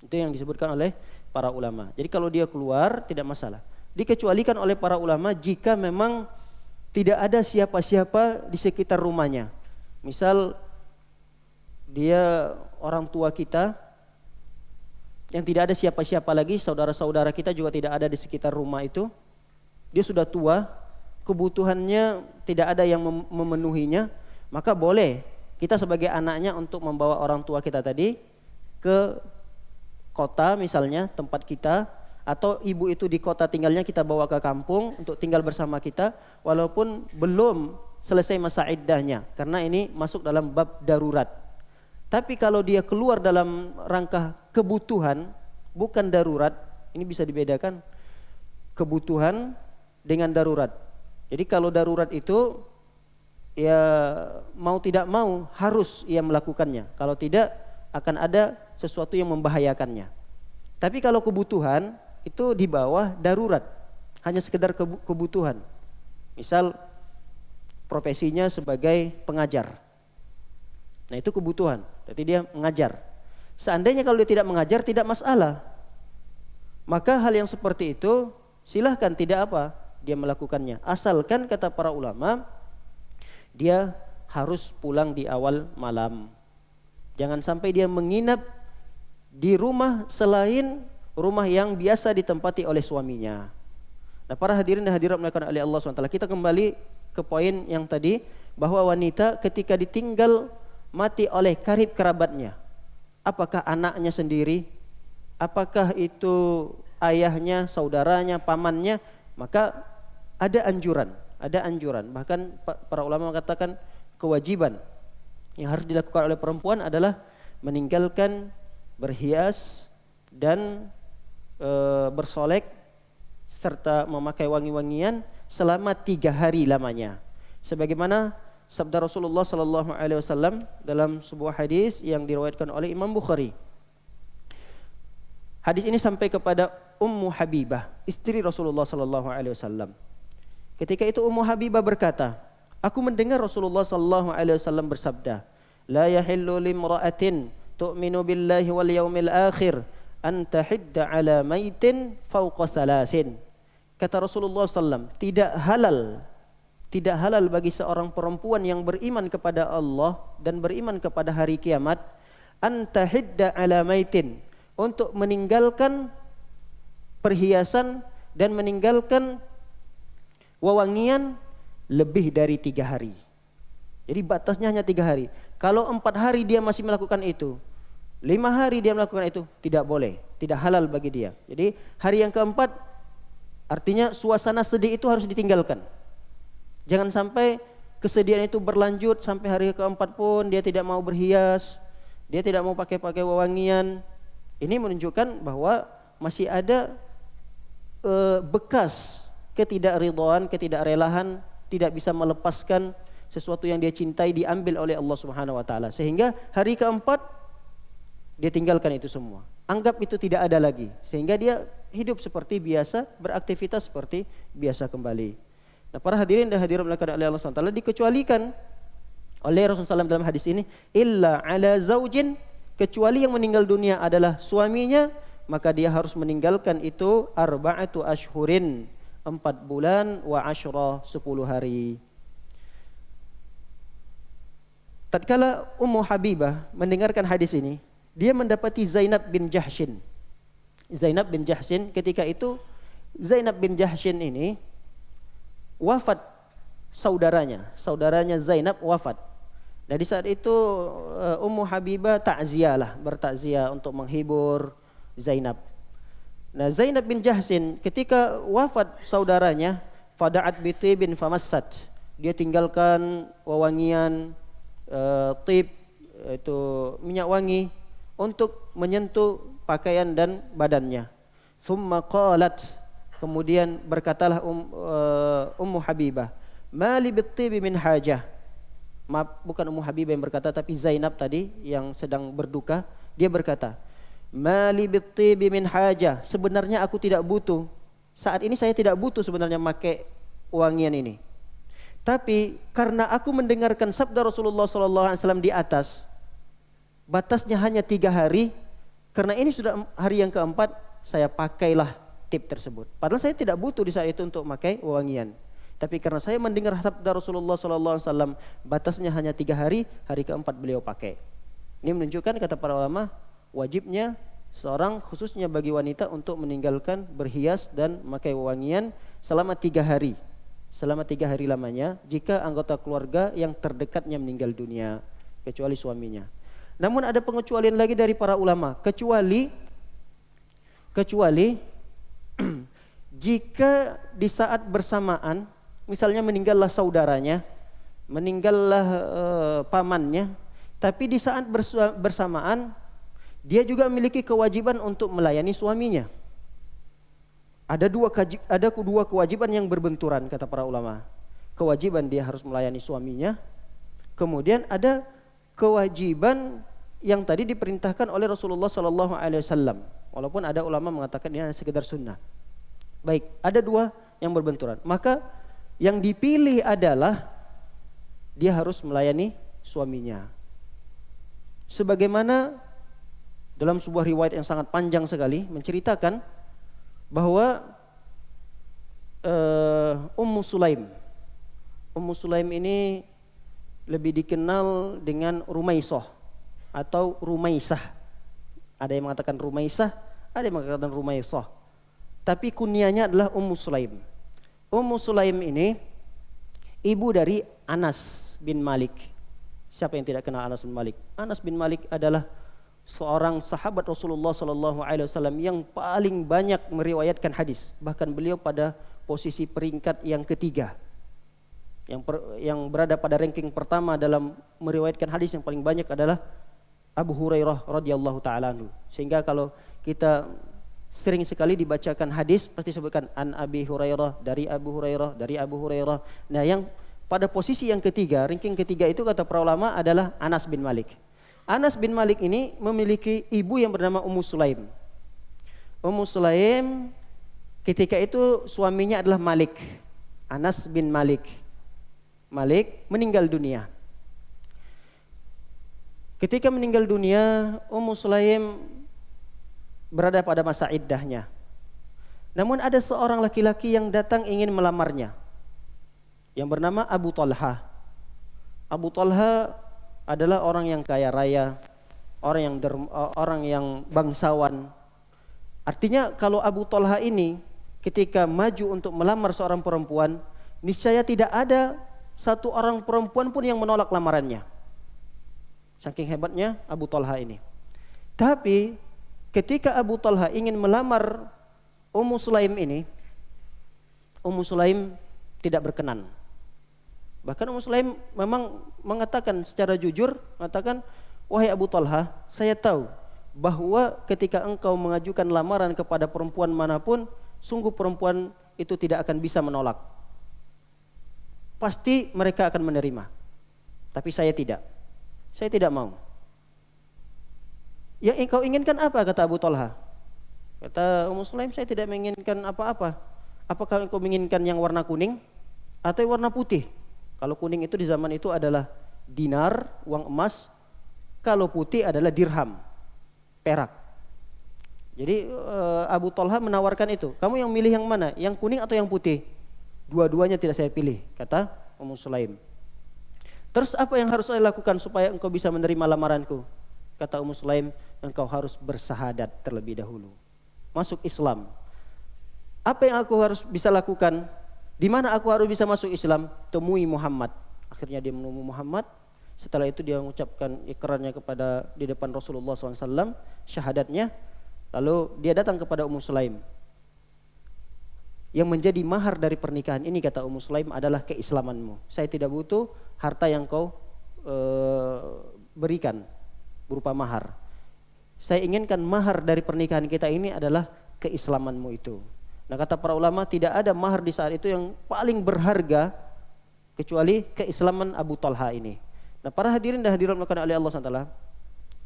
Itu yang disebutkan oleh para ulama. Jadi kalau dia keluar tidak masalah. Dikecualikan oleh para ulama jika memang tidak ada siapa-siapa di sekitar rumahnya. Misal dia orang tua kita yang tidak ada siapa-siapa lagi, saudara-saudara kita juga tidak ada di sekitar rumah itu. Dia sudah tua, kebutuhannya tidak ada yang memenuhinya, maka boleh kita sebagai anaknya untuk membawa orang tua kita tadi ke kota misalnya, tempat kita, atau ibu itu di kota tinggalnya kita bawa ke kampung untuk tinggal bersama kita walaupun belum selesai masa iddahnya, karena ini masuk dalam bab darurat. Tapi kalau dia keluar dalam rangka kebutuhan bukan darurat, ini bisa dibedakan kebutuhan dengan darurat. Jadi kalau darurat itu ya mau tidak mau harus ia melakukannya, kalau tidak akan ada sesuatu yang membahayakannya. Tapi kalau kebutuhan itu di bawah darurat, hanya sekedar kebutuhan. Misal profesinya sebagai pengajar, nah itu kebutuhan, jadi dia mengajar. Seandainya kalau dia tidak mengajar tidak masalah, maka hal yang seperti itu silahkan, tidak apa dia melakukannya, asalkan kata para ulama dia harus pulang di awal malam. Jangan sampai dia menginap di rumah selain rumah yang biasa ditempati oleh suaminya. Nah, para hadirin dan hadirat melakukan oleh Allah SWT, kita kembali ke poin yang tadi, bahwa wanita ketika ditinggal mati oleh karib kerabatnya, apakah anaknya sendiri, apakah itu ayahnya, saudaranya, pamannya, maka ada anjuran. Bahkan para ulama mengatakan kewajiban yang harus dilakukan oleh perempuan adalah meninggalkan berhias dan bersolek serta memakai wangi-wangian selama 3 hari lamanya. Sebagaimana sabda Rasulullah sallallahu alaihi wasallam dalam sebuah hadis yang diriwayatkan oleh Imam Bukhari. Hadis ini sampai kepada Ummu Habibah, istri Rasulullah sallallahu alaihi wasallam. Ketika itu Ummu Habibah berkata, aku mendengar Rasulullah sallallahu alaihi wasallam bersabda, la yahillu limra'atin tu'minu billahi wal yaumil akhir an tahidda ala maitin fawqa thalathin. Kata Rasulullah SAW, tidak halal bagi seorang perempuan yang beriman kepada Allah dan beriman kepada hari kiamat, an tahidda ala maitin, untuk meninggalkan perhiasan dan meninggalkan wewangian lebih dari 3 hari. Jadi batasnya hanya 3 hari. Kalau 4 hari dia masih melakukan itu, 5 hari dia melakukan itu, tidak boleh, tidak halal bagi dia. Jadi hari yang keempat Artinya suasana sedih itu harus ditinggalkan. Jangan sampai kesedihan itu berlanjut sampai hari keempat pun dia tidak mau berhias, dia tidak mau pakai wewangian. Ini menunjukkan bahwa masih ada bekas ketidakridhaan, ketidakrelaan, tidak bisa melepaskan sesuatu yang dia cintai diambil oleh Allah Subhanahu wa taala. Sehingga hari keempat dia tinggalkan itu semua. Anggap itu tidak ada lagi, sehingga dia hidup seperti biasa, beraktivitas seperti biasa kembali. Nah, para hadirin dan hadirat oleh Allah SWT dikecualikan oleh Rasulullah SAW dalam hadis ini, illa ala zaujin, kecuali yang meninggal dunia adalah suaminya, maka dia harus meninggalkan itu arba'atu ashhurin, 4 bulan, wa ashra, 10 hari. Tatkala Ummu Habibah mendengarkan hadis ini, dia mendapati Zainab bin Jahshin. Zainab bin Jahshin, ketika itu Zainab bin Jahshin ini wafat saudaranya Zainab wafat. Nah, di saat itu Ummu Habibah bertakziah untuk menghibur Zainab. Nah, Zainab bin Jahshin ketika wafat saudaranya, fada'at bitibin famassat, dia tinggalkan wewangian, tib, itu minyak wangi, untuk menyentuh pakaian dan badannya. Thumma qalat, kemudian berkatalah Ummu Habibah, mali bittibi min hajah. Maaf, bukan Ummu Habibah yang berkata, tapi Zainab tadi yang sedang berduka, dia berkata, mali bittibi min hajah, sebenarnya aku tidak butuh. Saat ini saya tidak butuh sebenarnya pakai wangian ini. Tapi karena aku mendengarkan sabda Rasulullah SAW di atas, batasnya hanya 3 hari, karena ini sudah hari yang keempat, saya pakailah tip tersebut. Padahal saya tidak butuh di saat itu untuk memakai wewangian. Tapi karena saya mendengar sabda Rasulullah SAW, batasnya hanya 3 hari, hari keempat beliau pakai. Ini menunjukkan, kata para ulama, wajibnya seorang, khususnya bagi wanita, untuk meninggalkan berhias dan memakai wewangian selama 3 hari. Selama 3 hari lamanya, jika anggota keluarga yang terdekatnya meninggal dunia, kecuali suaminya. Namun ada pengecualian lagi dari para ulama, kecuali jika di saat bersamaan, misalnya meninggallah saudaranya, meninggallah pamannya, tapi di saat bersamaan dia juga memiliki kewajiban untuk melayani suaminya. Ada dua kewajiban yang berbenturan, kata para ulama. Kewajiban dia harus melayani suaminya, kemudian ada kewajiban yang tadi diperintahkan oleh Rasulullah SAW. Walaupun ada ulama mengatakan ini hanya sekedar sunnah. Baik, ada 2 yang berbenturan. Maka yang dipilih adalah dia harus melayani suaminya. Sebagaimana dalam sebuah riwayat yang sangat panjang sekali menceritakan bahwa Ummu Sulaim ini lebih dikenal dengan Rumaisah atau Rumaisah. Ada yang mengatakan Rumaisah, ada yang mengatakan Rumaisah. Tapi kunyanya adalah Ummu Sulaim. Ummu Sulaim ini ibu dari Anas bin Malik. Siapa yang tidak kenal Anas bin Malik? Anas bin Malik adalah seorang sahabat Rasulullah SAW yang paling banyak meriwayatkan hadis. Bahkan beliau pada posisi peringkat yang ketiga. Yang berada pada ranking pertama dalam meriwayatkan hadis yang paling banyak adalah Abu Hurairah radhiyallahu taala anhu. Sehingga kalau kita sering sekali dibacakan hadis pasti sebutkan an Abi Hurairah, dari Abu Hurairah, dari Abu Hurairah. Nah, yang pada posisi yang ketiga, ranking ketiga itu kata para ulama adalah Anas bin Malik. Anas bin Malik ini memiliki ibu yang bernama Ummu Sulaim. Ummu Sulaim ketika itu suaminya adalah Malik, Anas bin Malik. Malik meninggal dunia. Ketika meninggal dunia, Ummu Sulaim berada pada masa iddahnya. Namun ada seorang laki-laki yang datang ingin melamarnya, yang bernama Abu Talha. Abu Talha adalah orang yang kaya raya, orang yang bangsawan. Artinya kalau Abu Talha ini ketika maju untuk melamar seorang perempuan, niscaya tidak ada satu orang perempuan pun yang menolak lamarannya. Saking hebatnya Abu Talha ini. Tapi ketika Abu Talha ingin melamar Ummu Sulaim ini, Ummu Sulaim tidak berkenan. Bahkan Ummu Sulaim memang mengatakan secara jujur, mengatakan, wahai Abu Talha, saya tahu bahwa ketika engkau mengajukan lamaran kepada perempuan manapun, sungguh perempuan itu tidak akan bisa menolak. Pasti mereka akan menerima. Tapi saya tidak. Saya tidak mau. Yang engkau inginkan apa, kata Abu Talha? Kata Ummu Sulaim, saya tidak menginginkan apa-apa. Apakah engkau menginginkan yang warna kuning atau warna putih? Kalau kuning itu di zaman itu adalah dinar, uang emas. Kalau putih adalah dirham, perak. Jadi Abu Talha menawarkan itu. Kamu yang milih yang mana? Yang kuning atau yang putih? Dua-duanya tidak saya pilih, kata Ummu Sulaim. Terus apa yang harus saya lakukan supaya engkau bisa menerima lamaranku? Kata Ummu Sulaim, engkau harus bersahadat terlebih dahulu. Masuk Islam. Apa yang aku harus bisa lakukan? Di mana aku harus bisa masuk Islam? Temui Muhammad. Akhirnya dia menemui Muhammad. Setelah itu dia mengucapkan ikrarnya di depan Rasulullah SAW, syahadatnya. Lalu dia datang kepada Ummu Sulaim. Yang menjadi mahar dari pernikahan ini, kata Ummu Sulaim, adalah keislamanmu. Saya tidak butuh harta yang kau berikan berupa mahar. Saya inginkan mahar dari pernikahan kita ini adalah keislamanmu itu. Nah, kata para ulama, tidak ada mahar di saat itu yang paling berharga kecuali keislaman Abu Talha ini. Nah, para hadirin dan hadirat oleh Allah SWT,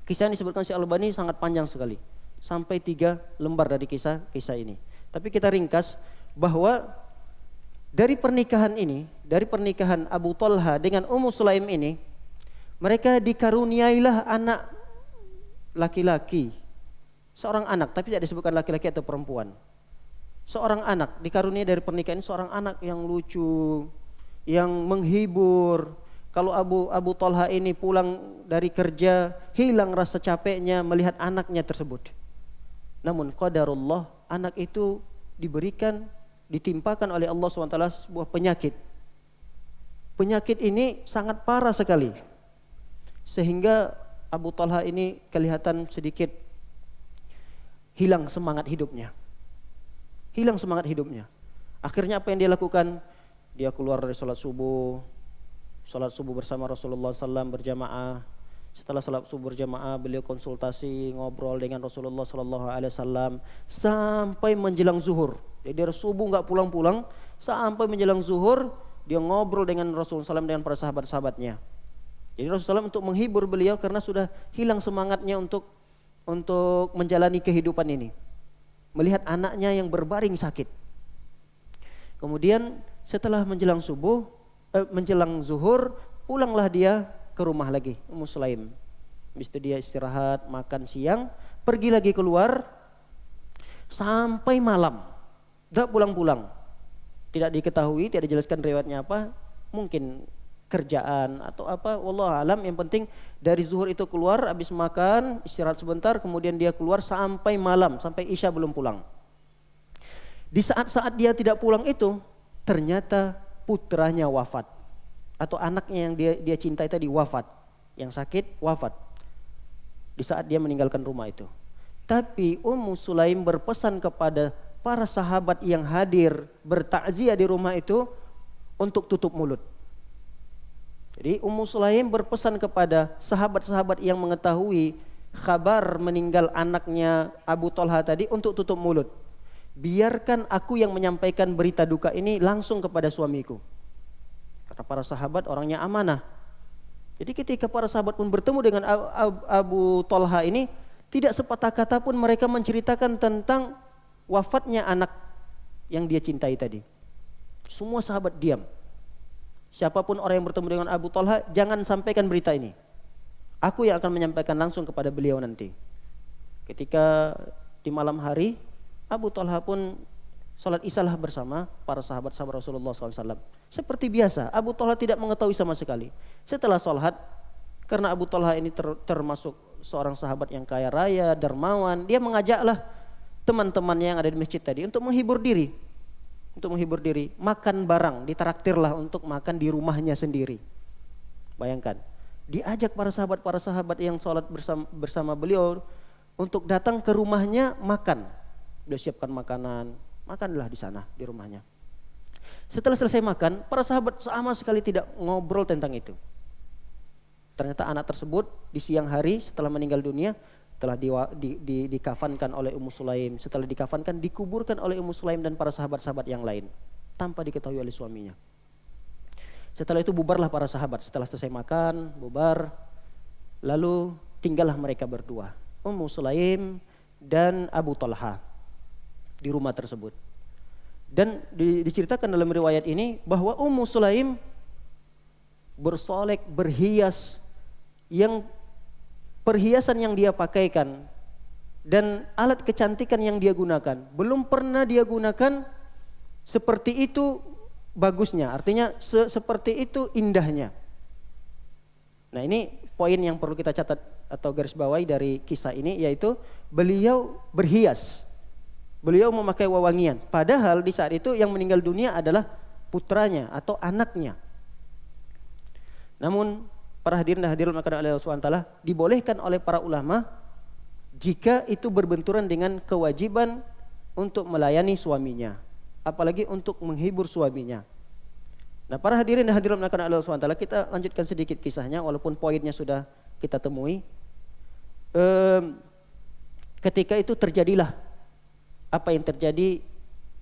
kisah yang disebutkan Syekh Al-Albani sangat panjang sekali, sampai 3 lembar dari kisah ini. Tapi kita ringkas bahwa dari pernikahan ini, dari pernikahan Abu Talha dengan Ummu Sulaim ini, mereka dikaruniailah anak laki-laki, seorang anak, tapi tidak disebutkan laki-laki atau perempuan. Seorang anak dikaruniai dari pernikahan ini, seorang anak yang lucu, yang menghibur. Kalau Abu Talha ini pulang dari kerja, hilang rasa capeknya melihat anaknya tersebut. Namun qadarullah, anak itu ditimpakan oleh Allah SWT sebuah penyakit. Penyakit ini sangat parah sekali, sehingga Abu Talha ini kelihatan sedikit hilang semangat hidupnya. Akhirnya apa yang dia lakukan? Dia keluar dari sholat subuh bersama Rasulullah SAW berjamaah. Setelah sholat subuh berjamaah, beliau konsultasi, ngobrol dengan Rasulullah SAW sampai menjelang zuhur. Jadi dari subuh nggak pulang-pulang, sampai menjelang zuhur dia ngobrol dengan Rasulullah SAW dengan para sahabat-sahabatnya. Jadi Rasulullah SAW untuk menghibur beliau karena sudah hilang semangatnya untuk menjalani kehidupan ini. Melihat anaknya yang berbaring sakit. Kemudian setelah menjelang zuhur, pulanglah dia ke rumah lagi, Ummu Sulaim. Habis itu dia istirahat, makan siang, pergi lagi keluar sampai malam. Tidak pulang-pulang. Tidak diketahui, tidak dijelaskan riwayatnya apa. Mungkin kerjaan atau apa, wallahu alam. Yang penting dari zuhur itu keluar, habis makan, istirahat sebentar, kemudian dia keluar sampai malam, sampai Isya belum pulang. Di saat-saat dia tidak pulang itu, ternyata putranya wafat, atau anaknya yang dia cintai tadi wafat, yang sakit wafat di saat dia meninggalkan rumah itu. Tapi Ummu Sulaim berpesan kepada para sahabat yang hadir bertakziah di rumah itu untuk tutup mulut. Jadi Ummu Sulaim berpesan kepada sahabat-sahabat yang mengetahui kabar meninggal anaknya Abu Talha tadi untuk tutup mulut. Biarkan aku yang menyampaikan berita duka ini langsung kepada suamiku. Karena para sahabat orangnya amanah. Jadi ketika para sahabat pun bertemu dengan Abu Talha ini, tidak sepatah kata pun mereka menceritakan tentang wafatnya anak yang dia cintai tadi. Semua sahabat diam. Siapapun orang yang bertemu dengan Abu Talha, jangan sampaikan berita ini. Aku yang akan menyampaikan langsung kepada beliau nanti. Ketika di malam hari, Abu Talha pun salat isyalah bersama para sahabat-sahabat Rasulullah SAW. Seperti biasa, Abu Talha tidak mengetahui sama sekali. Setelah salat, karena Abu Talha ini termasuk seorang sahabat yang kaya raya, dermawan, dia mengajaklah teman-temannya yang ada di masjid tadi untuk menghibur diri. Makan barang, ditraktirlah untuk makan di rumahnya sendiri. Bayangkan, diajak para sahabat yang sholat bersama beliau untuk datang ke rumahnya makan. Dia siapkan makanan, makanlah di sana di rumahnya. Setelah selesai makan, para sahabat sama sekali tidak ngobrol tentang itu. Ternyata anak tersebut di siang hari setelah meninggal dunia telah dikafankan oleh Ummu Sulaim. Setelah dikafankan, dikuburkan oleh Ummu Sulaim dan para sahabat-sahabat yang lain tanpa diketahui oleh suaminya. Setelah itu bubarlah para sahabat. Setelah selesai makan, bubar. Lalu tinggallah mereka berdua, Ummu Sulaim dan Abu Talha di rumah tersebut. Dan diceritakan dalam riwayat ini bahwa Ummu Sulaim bersolek, berhias, yang perhiasan yang dia pakaikan dan alat kecantikan yang dia gunakan belum pernah dia gunakan seperti itu bagusnya, artinya seperti itu indahnya. Nah, ini poin yang perlu kita catat atau garis bawahi dari kisah ini, yaitu beliau berhias, beliau memakai wewangian, padahal di saat itu yang meninggal dunia adalah putranya atau anaknya. Namun para hadirin dan hadirat maka oleh Allah SWT dibolehkan oleh para ulama jika itu berbenturan dengan kewajiban untuk melayani suaminya, apalagi untuk menghibur suaminya. Nah, para hadirin dan hadirat maka oleh Allah SWT, kita lanjutkan sedikit kisahnya walaupun poinnya sudah kita temui. Ketika itu terjadilah apa yang terjadi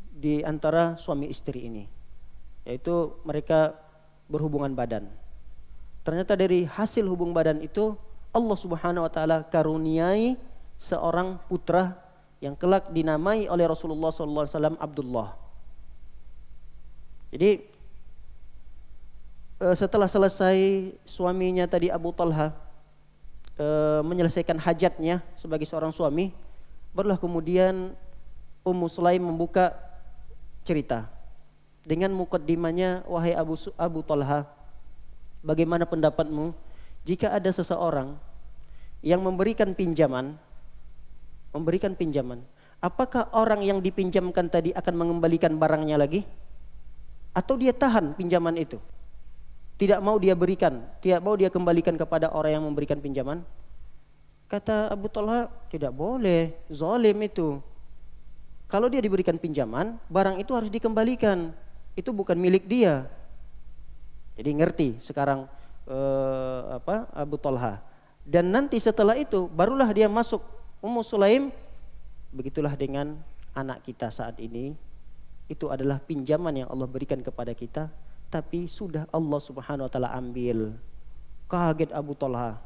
di antara suami istri ini, yaitu mereka berhubungan badan. Ternyata dari hasil hubung badan itu Allah Subhanahu wa taala karuniai seorang putra yang kelak dinamai oleh Rasulullah sallallahu alaihi wasallam Abdullah. Jadi setelah selesai suaminya tadi Abu Talha menyelesaikan hajatnya sebagai seorang suami, barulah kemudian Ummu Sulaim membuka cerita dengan mukaddimahnya, wahai Abu Talha, bagaimana pendapatmu jika ada seseorang yang memberikan pinjaman, apakah orang yang dipinjamkan tadi akan mengembalikan barangnya lagi? Atau dia tahan pinjaman itu? Tidak mau dia berikan, tidak mau dia kembalikan kepada orang yang memberikan pinjaman? Kata Abu Talha, tidak boleh, zalim itu. Kalau dia diberikan pinjaman, barang itu harus dikembalikan. Itu bukan milik dia. Jadi ngerti sekarang Abu Talha. Dan nanti setelah itu barulah dia masuk Ummu Sulaim. Begitulah dengan anak kita saat ini. Itu adalah pinjaman yang Allah berikan kepada kita, tapi sudah Allah Subhanahu wa taala ambil. Kaget Abu Talha.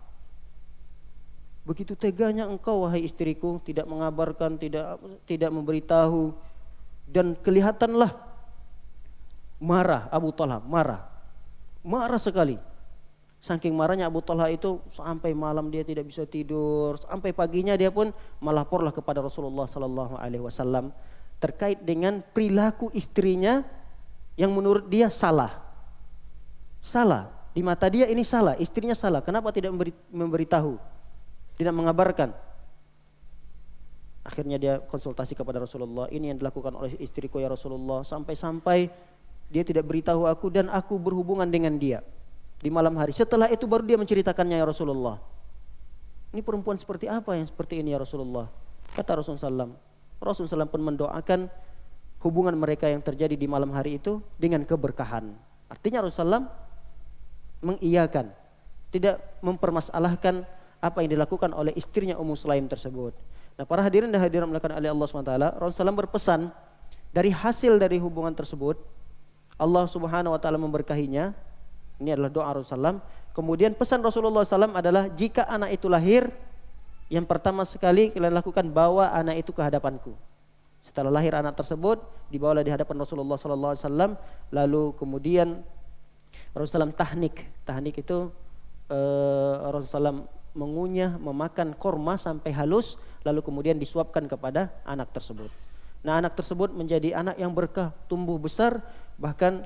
Begitu teganya engkau wahai istriku, tidak mengabarkan, tidak memberitahu, dan kelihatanlah marah Abu Talha, marah sekali. Saking marahnya Abu Talha itu sampai malam dia tidak bisa tidur, sampai paginya dia pun melaporlah kepada Rasulullah sallallahu alaihi wasallam terkait dengan perilaku istrinya yang menurut dia salah. Di mata dia ini salah, istrinya salah. Kenapa tidak memberitahu? Tidak mengabarkan. Akhirnya dia konsultasi kepada Rasulullah, ini yang dilakukan oleh istriku ya Rasulullah, sampai-sampai dia tidak beritahu aku dan aku berhubungan dengan dia di malam hari. Setelah itu baru dia menceritakannya ya Rasulullah. Ini perempuan seperti apa yang seperti ini ya Rasulullah? Kata Rasulullah SAW pun mendoakan hubungan mereka yang terjadi di malam hari itu dengan keberkahan. Artinya Rasulullah mengiyakan, tidak mempermasalahkan apa yang dilakukan oleh istrinya Ummu Sulaim tersebut. Nah, para hadirin dan hadirat melakukan oleh Allah SWT, Rasulullah berpesan dari hasil dari hubungan tersebut Allah Subhanahu wa taala memberkahinya. Ini adalah doa Rasulullah. Kemudian pesan Rasulullah SAW adalah jika anak itu lahir, yang pertama sekali kalian lakukan, bawa anak itu ke hadapanku. Setelah lahir anak tersebut, dibawalah di hadapan Rasulullah SAW. Lalu kemudian Rasulullah tahnik. Tahnik itu Rasulullah mengunyah, memakan korma sampai halus, lalu kemudian disuapkan kepada anak tersebut. Nah, anak tersebut menjadi anak yang berkah, tumbuh besar. Bahkan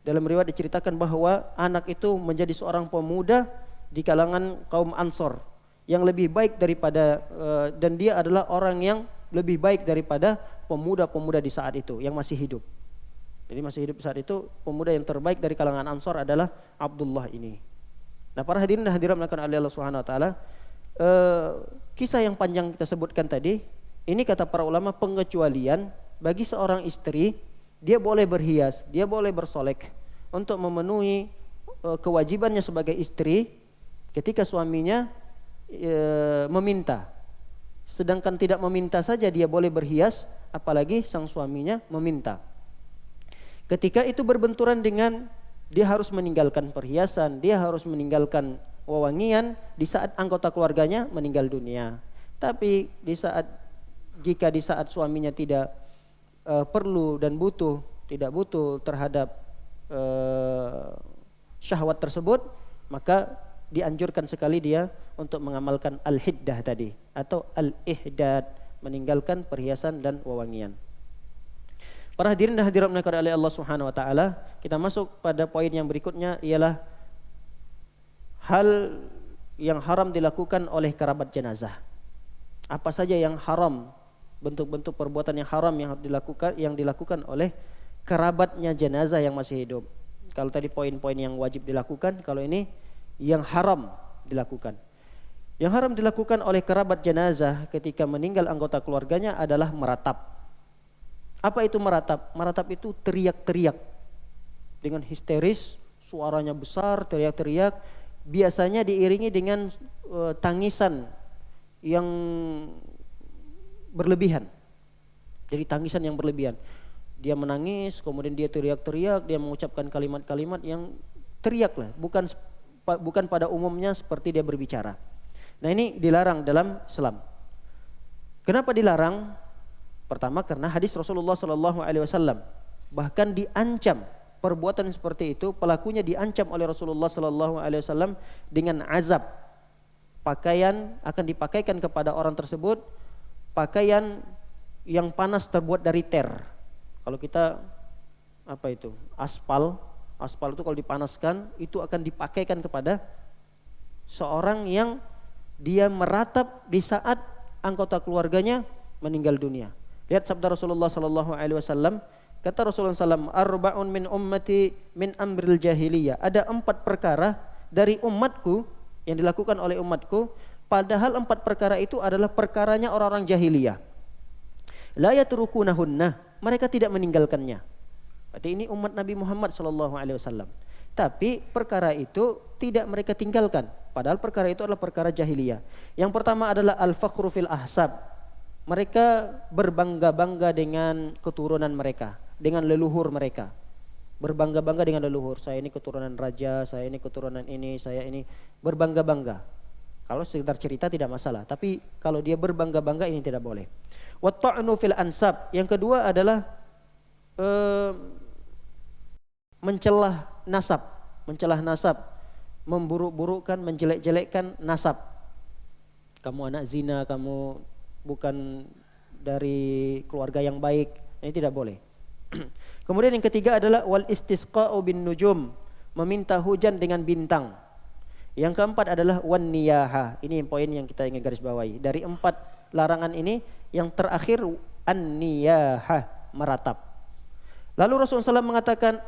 dalam riwayat diceritakan bahwa anak itu menjadi seorang pemuda di kalangan kaum Ansor yang lebih baik daripada dan dia adalah orang yang lebih baik daripada pemuda-pemuda di saat itu yang masih hidup. Jadi masih hidup saat itu, pemuda yang terbaik dari kalangan Ansor adalah Abdullah ini. Nah, para hadirin dan hadirat melakukan oleh Allah Subhanahu wa taala, kisah yang panjang kita sebutkan tadi, ini kata para ulama pengecualian bagi seorang istri dia boleh berhias, dia boleh bersolek untuk memenuhi kewajibannya sebagai istri ketika suaminya meminta. Sedangkan tidak meminta saja dia boleh berhias, apalagi sang suaminya meminta. Ketika itu berbenturan dengan dia harus meninggalkan perhiasan, dia harus meninggalkan wewangian di saat anggota keluarganya meninggal dunia. Tapi jika di saat suaminya tidak perlu dan tidak butuh terhadap syahwat tersebut, maka dianjurkan sekali dia untuk mengamalkan al-hiddah tadi atau al-ihdad, meninggalkan perhiasan dan wewangian. Para hadirin dan hadirat oleh Allah Subhanahu wa taala, kita masuk pada poin yang berikutnya, ialah hal yang haram dilakukan oleh kerabat jenazah. Apa saja yang haram, bentuk-bentuk perbuatan yang haram yang dilakukan oleh kerabatnya jenazah yang masih hidup. Kalau tadi poin-poin yang wajib dilakukan, kalau ini yang haram dilakukan. Yang haram dilakukan oleh kerabat jenazah ketika meninggal anggota keluarganya adalah meratap. Apa itu meratap? Meratap itu teriak-teriak dengan histeris, suaranya besar, teriak-teriak, biasanya diiringi dengan tangisan yang berlebihan. Jadi tangisan yang berlebihan. Dia menangis, kemudian dia teriak-teriak, dia mengucapkan kalimat-kalimat yang teriak lah, bukan pada umumnya seperti dia berbicara. Nah, ini dilarang dalam Islam. Kenapa dilarang? Pertama, karena hadis Rasulullah SAW, bahkan diancam perbuatan seperti itu, pelakunya diancam oleh Rasulullah SAW dengan azab. Pakaian akan dipakaikan kepada orang tersebut, pakaian yang panas terbuat dari ter. Kalau kita aspal itu kalau dipanaskan itu akan dipakaikan kepada seorang yang dia meratap di saat anggota keluarganya meninggal dunia. Lihat sabda Rasulullah SAW, kata Rasulullah SAW, arba'un min ummati min amril jahiliyah. Ada 4 perkara dari umatku yang dilakukan oleh umatku, padahal 4 perkara itu adalah perkaranya orang-orang jahiliyah. La yatrukunahunna, mereka tidak meninggalkannya. Berarti ini umat Nabi Muhammad SAW. Tapi perkara itu tidak mereka tinggalkan, padahal perkara itu adalah perkara jahiliyah. Yang pertama adalah al-fakhru fil ahsab. Mereka berbangga-bangga dengan keturunan mereka, dengan leluhur mereka. Berbangga-bangga dengan leluhur. Saya ini keturunan raja, saya ini keturunan ini, saya ini, berbangga-bangga. Kalau sekedar cerita tidak masalah, tapi kalau dia berbangga-bangga ini tidak boleh. Wa ta'nu fil ansab. Yang kedua adalah mencelah nasab, memburuk-burukkan, menjelek-jelekkan nasab. Kamu anak zina, kamu bukan dari keluarga yang baik, ini tidak boleh. Kemudian yang ketiga adalah wal istisqa'u bin nujum, meminta hujan dengan bintang. Yang keempat adalah wan niyaha. Ini poin yang kita ingin garis bawahi. Dari 4 larangan ini, yang terakhir an niyaha, meratap. Lalu Rasulullah SAW mengatakan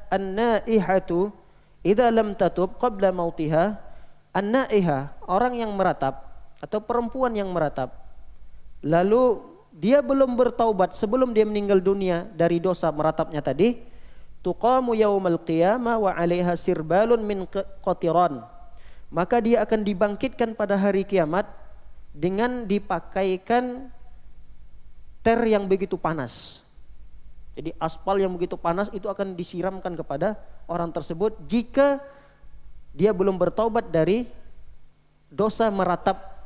an-naihatu idza lam tatub qabla mautiha. An-naiha, orang yang meratap atau perempuan yang meratap, lalu dia belum bertaubat sebelum dia meninggal dunia dari dosa meratapnya tadi, tuqamu yaumal qiyamah wa 'alaiha sirbalun min qatiran. Maka dia akan dibangkitkan pada hari kiamat dengan dipakaikan ter yang begitu panas. Jadi aspal yang begitu panas itu akan disiramkan kepada orang tersebut jika dia belum bertaubat dari dosa meratap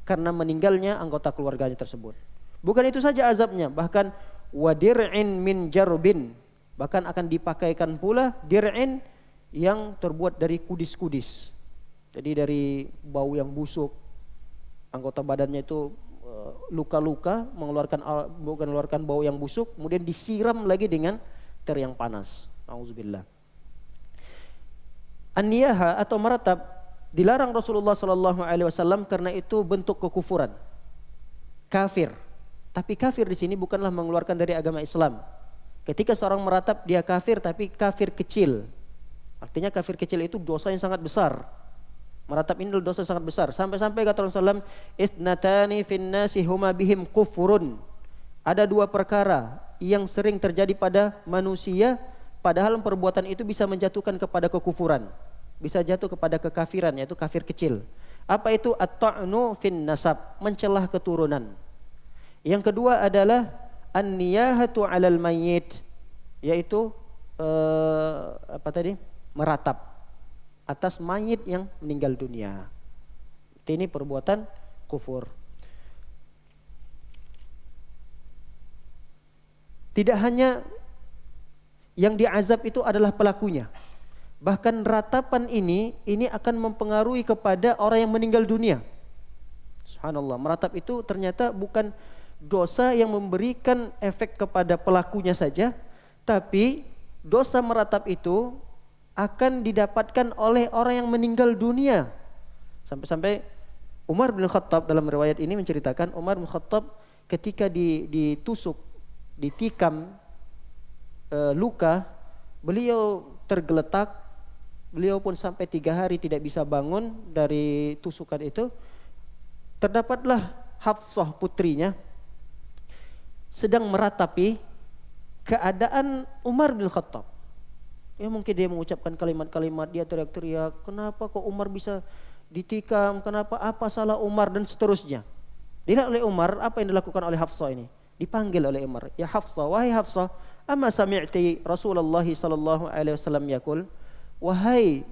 karena meninggalnya anggota keluarganya tersebut. Bukan itu saja azabnya, bahkan wadir'in min jarbin, bahkan akan dipakaikan pula dir'in yang terbuat dari kudis-kudis. Jadi dari bau yang busuk, anggota badannya itu luka-luka, mengeluarkan bau yang busuk, kemudian disiram lagi dengan ter yang panas. Auzubillah. An-niyaha atau meratap dilarang Rasulullah SAW karena itu bentuk kekufuran, kafir. Tapi kafir di sini bukanlah mengeluarkan dari agama Islam. Ketika seorang meratap dia kafir, tapi kafir kecil. Artinya kafir kecil itu dosa yang sangat besar. Meratap ini adalah dosa sangat besar. Sampai-sampai kata Rasulullah SAW, isnatani fin nasi huma bihim kufurun. Ada dua perkara yang sering terjadi pada manusia, padahal perbuatan itu bisa menjatuhkan kepada kekufuran, bisa jatuh kepada kekafiran, yaitu kafir kecil. Apa itu? At-ta'nu fin nasab, mencelah keturunan. Yang kedua adalah an-niyahatu 'alal mayyit, yaitu meratap atas mayit yang meninggal dunia. Ini perbuatan kufur. Tidak hanya yang diazab itu adalah pelakunya, bahkan ratapan ini akan mempengaruhi kepada orang yang meninggal dunia. Subhanallah, meratap itu ternyata bukan dosa yang memberikan efek kepada pelakunya saja, tapi dosa meratap itu akan didapatkan oleh orang yang meninggal dunia. Sampai-sampai Umar bin Khattab dalam riwayat ini menceritakan, Umar bin Khattab ketika ditusuk, ditikam luka, beliau tergeletak, beliau pun sampai 3 hari tidak bisa bangun dari tusukan itu. Terdapatlah Hafsah putrinya sedang meratapi keadaan Umar bin Khattab. Ya mungkin dia mengucapkan kalimat-kalimat, dia teriak-teriak, kenapa kok Umar bisa ditikam, kenapa, apa salah Umar, dan seterusnya. Dilihat oleh Umar, apa yang dilakukan oleh Hafsah ini? Dipanggil oleh Umar, ya Hafsah, wahai Hafsah, amma sami'ti Rasulullah sallallahu alaihi wasallam yaqul, wahai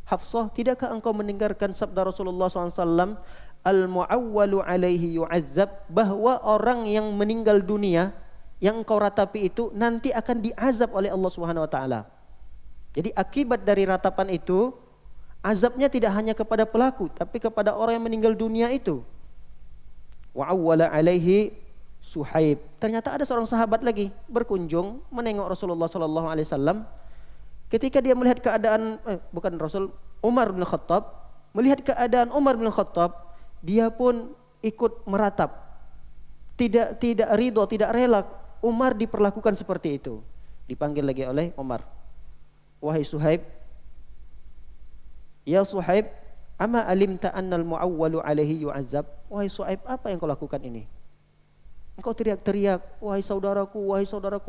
Hafsah, tidakkah engkau mendengarkan sabda Rasulullah SAW, al-mu'awwalu alaihi yu'azzab, bahwa orang yang meninggal dunia yang engkau ratapi itu nanti akan diazab oleh Allah Subhanahu wa taala. Jadi akibat dari ratapan itu, azabnya tidak hanya kepada pelaku, tapi kepada orang yang meninggal dunia itu. Wa awwala alaihi Suhaib. Ternyata ada seorang sahabat lagi berkunjung menengok Rasulullah sallallahu alaihi wasallam. Ketika dia melihat keadaan Umar bin Khattab, melihat keadaan Umar bin Khattab, dia pun ikut meratap. Tidak ridho, tidak rela Umar diperlakukan seperti itu. Dipanggil lagi oleh Umar. Wahai Suhaib, ya Suhaib, ama alimta annal mu'awwalu alaihi yu'azzab. Wahai Suhaib, apa yang kau lakukan ini? Engkau teriak-teriak, wahai saudaraku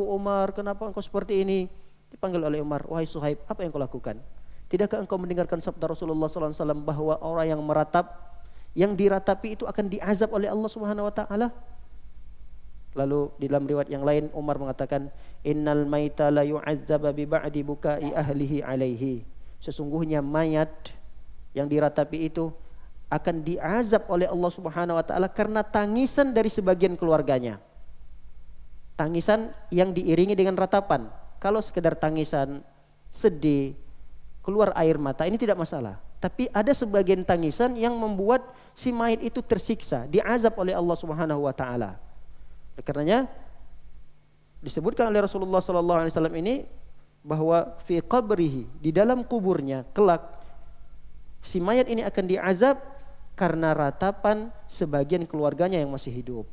Umar, kenapa engkau seperti ini? Dipanggil oleh Umar, wahai Suhaib, apa yang kau lakukan? Tidakkah engkau mendengarkan sabda Rasulullah SAW bahwa orang yang meratap, yang diratapi itu akan diazab oleh Allah Subhanahu wa taala? Lalu di dalam riwayat yang lain Umar mengatakan, innal maita la yu'azzaba bi ba'di bukai ahlihi alaihi. Sesungguhnya mayat yang diratapi itu akan diazab oleh Allah Subhanahu wa taala karena tangisan dari sebagian keluarganya. Tangisan yang diiringi dengan ratapan. Kalau sekedar tangisan, sedih, keluar air mata, ini tidak masalah. Tapi ada sebagian tangisan yang membuat si mayit itu tersiksa, diazab oleh Allah Subhanahu wa taala. Karenanya disebutkan oleh Rasulullah sallallahu alaihi wasallam ini bahwa fi qabrihi, di dalam kuburnya kelak si mayat ini akan diazab karena ratapan sebagian keluarganya yang masih hidup.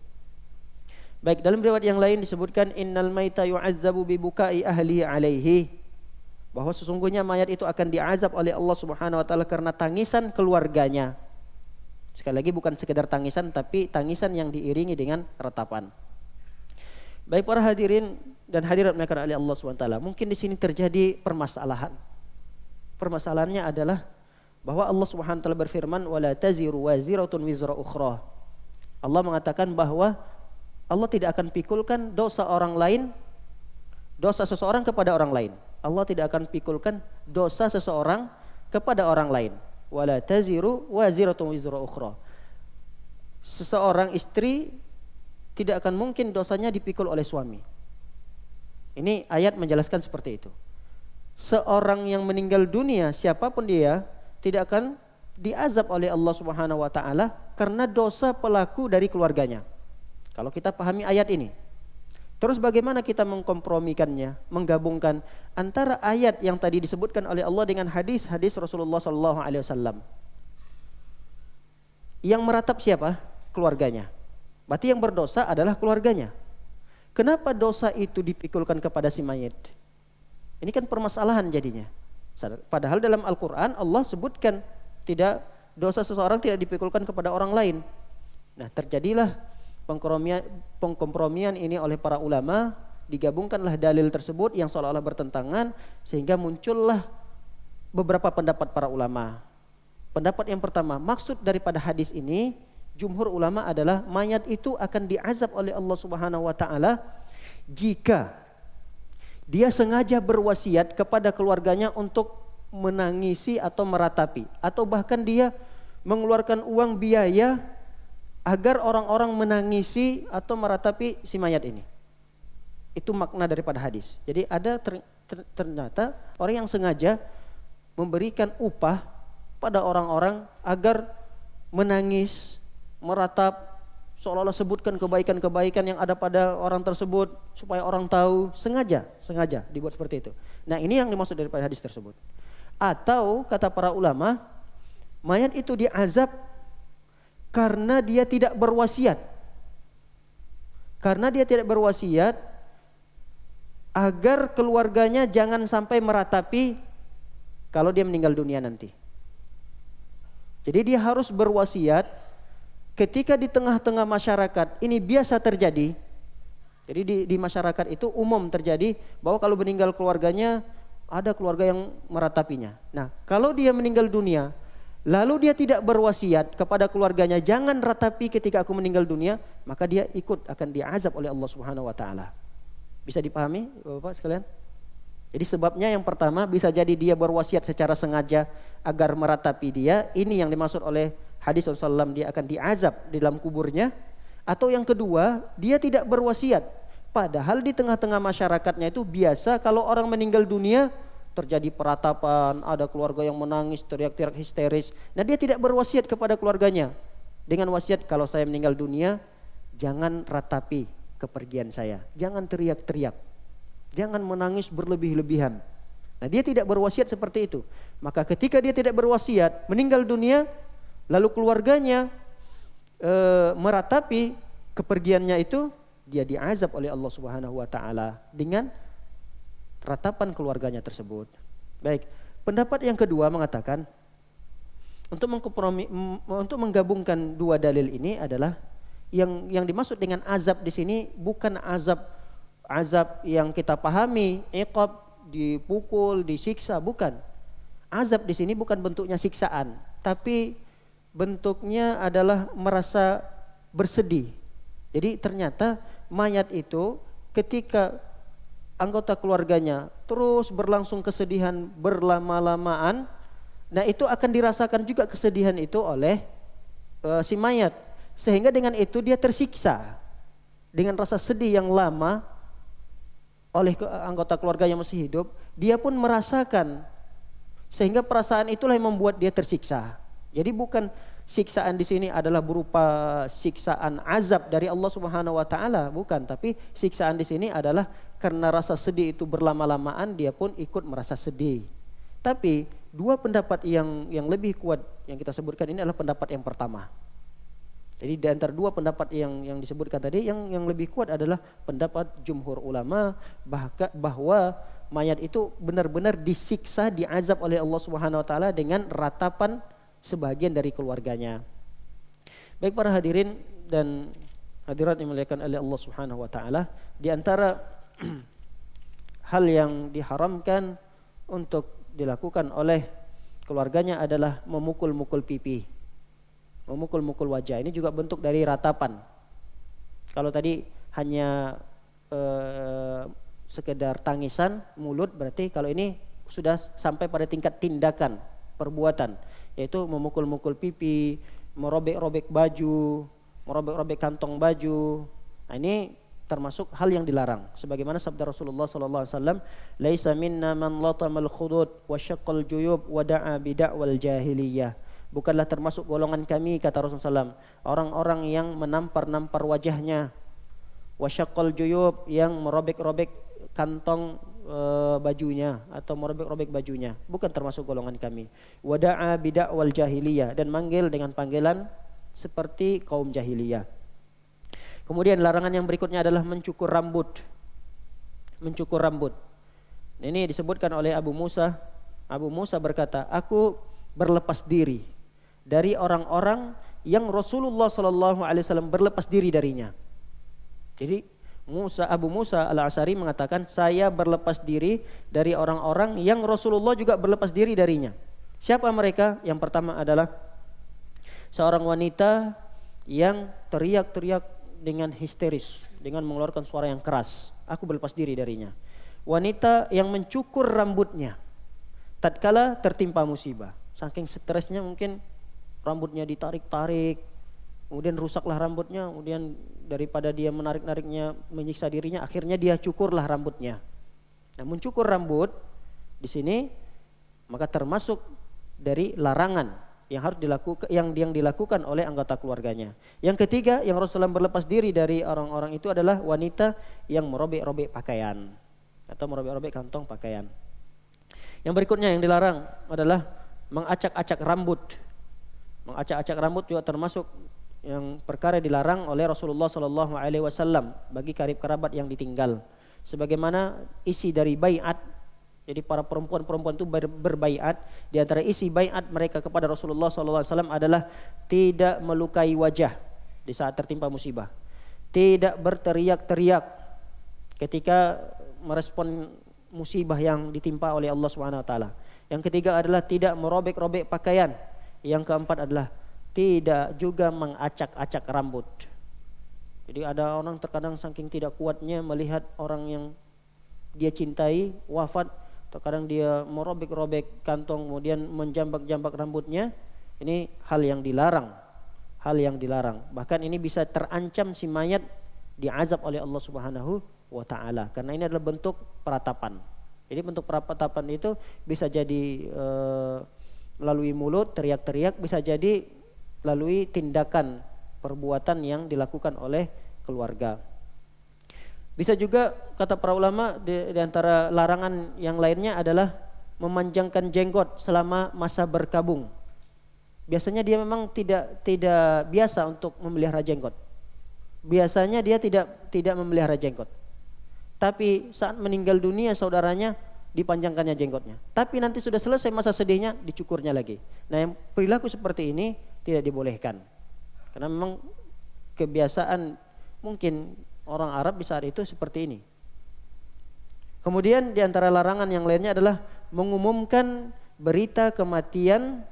Baik, dalam riwayat yang lain disebutkan innal maita yu'azzabu bi bukai ahlihi alaihi, bahwa sesungguhnya mayat itu akan diazab oleh Allah Subhanahu wa taala karena tangisan keluarganya. Sekali lagi bukan sekedar tangisan, tapi tangisan yang diiringi dengan ratapan. Baik para hadirin dan hadirat yang oleh Allah SWT, mungkin di sini terjadi permasalahan. Permasalahannya adalah bahwa Allah SWT berfirman, wala taziru waziratun wizra ukhra. Allah mengatakan bahwa Allah tidak akan pikulkan dosa orang lain, dosa seseorang kepada orang lain. Allah tidak akan pikulkan dosa seseorang kepada orang lain. Wala taziru waziratun wizra ukhra. Seseorang istri tidak akan mungkin dosanya dipikul oleh suami. Ini ayat menjelaskan seperti itu. Seorang yang meninggal dunia, siapapun dia, tidak akan diazab oleh Allah Subhanahu wa taala karena dosa pelaku dari keluarganya. Kalau kita pahami ayat ini. Terus bagaimana kita mengkompromikannya, menggabungkan antara ayat yang tadi disebutkan oleh Allah dengan hadis-hadis Rasulullah sallallahu alaihi wasallam. Yang meratap siapa? Keluarganya. Berarti yang berdosa adalah keluarganya. Kenapa dosa itu dipikulkan kepada si mayit? Ini kan permasalahan jadinya. Padahal dalam Al-Quran Allah sebutkan dosa seseorang tidak dipikulkan kepada orang lain. Nah, terjadilah pengkompromian ini oleh para ulama, digabungkanlah dalil tersebut yang seolah-olah bertentangan sehingga muncullah beberapa pendapat para ulama. Pendapat yang pertama, maksud daripada hadis ini jumhur ulama adalah mayat itu akan diazab oleh Allah Subhanahu wa taala jika dia sengaja berwasiat kepada keluarganya untuk menangisi atau meratapi, atau bahkan dia mengeluarkan uang biaya agar orang-orang menangisi atau meratapi si mayat ini. Itu makna daripada hadis. Jadi ada ternyata orang yang sengaja memberikan upah pada orang-orang agar menangis, meratap, seolah-olah sebutkan kebaikan-kebaikan yang ada pada orang tersebut supaya orang tahu, sengaja dibuat seperti itu. Nah, ini yang dimaksud daripada hadis tersebut. Atau kata para ulama, mayat itu diazab karena dia tidak berwasiat. Karena dia tidak berwasiat agar keluarganya jangan sampai meratapi kalau dia meninggal dunia nanti. Jadi dia harus berwasiat ketika di tengah-tengah masyarakat ini biasa terjadi. Jadi di masyarakat itu umum terjadi bahwa kalau meninggal keluarganya ada keluarga yang meratapinya. Nah, kalau dia meninggal dunia lalu dia tidak berwasiat kepada keluarganya, jangan ratapi ketika aku meninggal dunia, maka dia ikut akan diazab oleh Allah Subhanahu wa taala. Bisa dipahami Bapak sekalian? Jadi sebabnya yang pertama bisa jadi dia berwasiat secara sengaja agar meratapi dia, ini yang dimaksud oleh hadis Rasulullah SAW, dia akan diazab di dalam kuburnya. Atau yang kedua, dia tidak berwasiat, padahal di tengah-tengah masyarakatnya itu biasa kalau orang meninggal dunia terjadi peratapan, ada keluarga yang menangis, teriak-teriak histeris. Nah, dia tidak berwasiat kepada keluarganya dengan wasiat, kalau saya meninggal dunia jangan ratapi kepergian saya, jangan teriak-teriak, jangan menangis berlebih-lebihan. Nah, dia tidak berwasiat seperti itu. Maka ketika dia tidak berwasiat, meninggal dunia, lalu keluarganya meratapi kepergiannya itu, dia diazab oleh Allah Subhanahu wa taala dengan ratapan keluarganya tersebut. Baik, pendapat yang kedua mengatakan untuk menggabungkan dua dalil ini adalah yang dimaksud dengan azab di sini bukan azab yang kita pahami, iqab, dipukul, disiksa, bukan. Azab di sini bukan bentuknya siksaan, tapi bentuknya adalah merasa bersedih. Jadi ternyata mayat itu ketika anggota keluarganya terus berlangsung kesedihan berlama-lamaan, nah itu akan dirasakan juga kesedihan itu oleh si mayat, sehingga dengan itu dia tersiksa dengan rasa sedih yang lama oleh anggota keluarga yang masih hidup, dia pun merasakan, sehingga perasaan itulah yang membuat dia tersiksa. Jadi bukan siksaan di sini adalah berupa siksaan azab dari Allah Subhanahu wa taala, bukan, tapi siksaan di sini adalah karena rasa sedih itu berlama-lamaan dia pun ikut merasa sedih. Tapi dua pendapat yang lebih kuat yang kita sebutkan ini adalah pendapat yang pertama. Jadi di antara dua pendapat yang disebutkan tadi, yang lebih kuat adalah pendapat jumhur ulama bahwa mayat itu benar-benar disiksa, diazab oleh Allah Subhanahu wa taala dengan ratapan sebagian dari keluarganya. Baik para hadirin dan hadirat yang dimuliakan oleh Allah Subhanahu wa taala, di antara hal yang diharamkan untuk dilakukan oleh keluarganya adalah memukul-mukul pipi, memukul-mukul wajah. Ini juga bentuk dari ratapan. Kalau tadi hanya sekedar tangisan mulut, berarti kalau ini sudah sampai pada tingkat tindakan, perbuatan, yaitu memukul-mukul pipi, merobek-robek baju, merobek-robek kantong baju. Nah, ini termasuk hal yang dilarang. Sebagaimana sabda Rasulullah sallallahu alaihi wasallam, "Laisa minna man latamal khudud wa syaqqal juyub wa da'a bid'wal jahiliyah." Bukanlah termasuk golongan kami, kata Rasulullah SAW, orang-orang yang menampar-nampar wajahnya, wa syaqqal juyub, yang merobek-robek kantong bajunya atau merobek-robek bajunya, bukan termasuk golongan kami. Wada'a bid'wal jahiliyah, dan manggil dengan panggilan seperti kaum jahiliyah. Kemudian larangan yang berikutnya adalah mencukur rambut. Mencukur rambut. Ini disebutkan oleh Abu Musa. Abu Musa berkata, aku berlepas diri dari orang-orang yang Rasulullah SAW berlepas diri darinya. Jadi Abu Musa al-Asy'ari mengatakan, saya berlepas diri dari orang-orang yang Rasulullah juga berlepas diri darinya. Siapa mereka? Yang pertama adalah seorang wanita yang teriak-teriak dengan histeris, dengan mengeluarkan suara yang keras. Aku berlepas diri darinya. Wanita yang mencukur rambutnya tatkala tertimpa musibah. Saking stresnya mungkin rambutnya ditarik-tarik, kemudian rusaklah rambutnya, kemudian daripada dia menarik-nariknya, menyiksa dirinya, akhirnya dia cukurlah rambutnya. Nah, mencukur rambut di sini maka termasuk dari larangan yang dilakukan oleh anggota keluarganya. Yang ketiga yang Rasulullah berlepas diri dari orang-orang itu adalah wanita yang merobek-robek pakaian atau merobek-robek kantong pakaian. Yang berikutnya yang dilarang adalah mengacak-acak rambut. Mengacak-acak rambut juga termasuk yang perkara dilarang oleh Rasulullah SAW bagi karib kerabat yang ditinggal. Sebagaimana isi dari baiat. Jadi para perempuan-perempuan itu berbaiat. Di antara isi baiat mereka kepada Rasulullah SAW adalah tidak melukai wajah di saat tertimpa musibah, tidak berteriak-teriak ketika merespon musibah yang ditimpa oleh Allah SWT. Yang ketiga adalah tidak merobek-robek pakaian. Yang keempat adalah tidak juga mengacak-acak rambut. Jadi ada orang terkadang saking tidak kuatnya melihat orang yang dia cintai wafat, terkadang dia merobek-robek kantong kemudian menjambak-jambak rambutnya. Ini hal yang dilarang. Hal yang dilarang. Bahkan ini bisa terancam si mayat diazab oleh Allah Subhanahu wa ta'ala. Karena ini adalah bentuk peratapan. Jadi bentuk peratapan itu bisa jadi melalui mulut, teriak-teriak, bisa jadi melalui tindakan perbuatan yang dilakukan oleh keluarga. Bisa juga kata para ulama di antara larangan yang lainnya adalah memanjangkan jenggot selama masa berkabung. Biasanya dia memang tidak biasa untuk memelihara jenggot. Biasanya dia tidak memelihara jenggot. Tapi saat meninggal dunia saudaranya dipanjangkannya jenggotnya. Tapi nanti sudah selesai masa sedihnya dicukurnya lagi. Nah, yang perilaku seperti ini tidak dibolehkan. Karena memang kebiasaan mungkin orang Arab di saat itu seperti ini. Kemudian di antara larangan yang lainnya adalah mengumumkan berita kematian.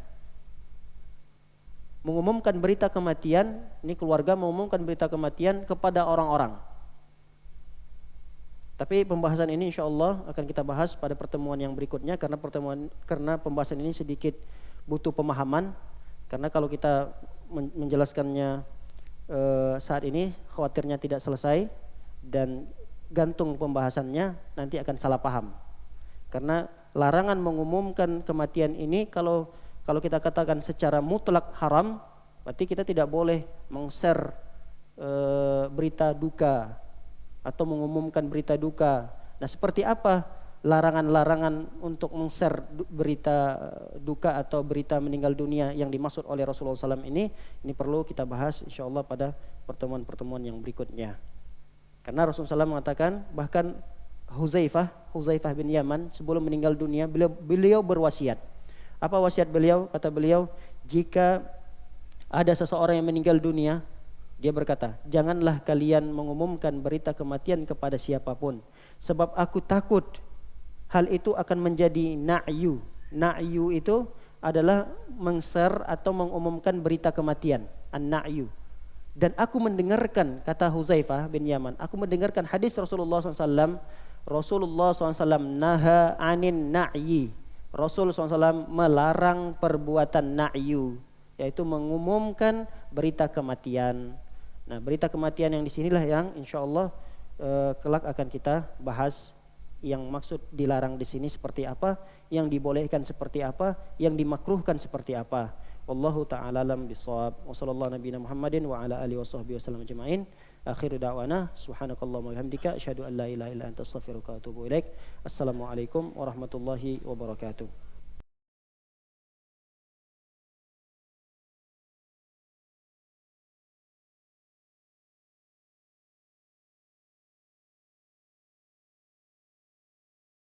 Ini keluarga mengumumkan berita kematian kepada orang-orang. Tapi pembahasan ini insya Allah akan kita bahas pada pertemuan yang berikutnya karena pembahasan ini sedikit butuh pemahaman. Karena kalau kita menjelaskannya saat ini khawatirnya tidak selesai dan gantung pembahasannya nanti akan salah paham. Karena larangan mengumumkan kematian ini kalau kita katakan secara mutlak haram, berarti kita tidak boleh meng-share berita duka atau mengumumkan berita duka. Nah, seperti apa larangan-larangan untuk meng-share berita duka atau berita meninggal dunia yang dimaksud oleh Rasulullah SAW ini perlu kita bahas insyaallah pada pertemuan-pertemuan yang berikutnya. Karena Rasulullah SAW mengatakan, bahkan Huzaifah bin Yaman sebelum meninggal dunia beliau berwasiat. Apa wasiat beliau? Kata beliau, jika ada seseorang yang meninggal dunia, dia berkata, janganlah kalian mengumumkan berita kematian kepada siapapun, sebab aku takut hal itu akan menjadi na'yu. Na'yu itu adalah meng-share atau mengumumkan berita kematian, an-na'yu. Dan aku mendengarkan, kata Huzaifah bin Yaman, aku mendengarkan hadis Rasulullah SAW. Rasulullah SAW naha anin na'yi. Rasul SAW melarang perbuatan na'yu, yaitu mengumumkan berita kematian. Nah, berita kematian yang di sinilah yang insyaallah kelak akan kita bahas. Yang maksud dilarang di sini seperti apa, yang dibolehkan seperti apa, yang dimakruhkan seperti apa. Wallahu ta'ala alam bisawab. Wa sallallahu nabiyana Muhammadin wa ala alihi washabbihi wasallam ajma'in. Akhiru da'wana subhanakallahumma wa bihamdika asyhadu an la ilaha illa anta astaghfiruka wa atubu ilaik. Assalamualaikum warahmatullahi wabarakatuh.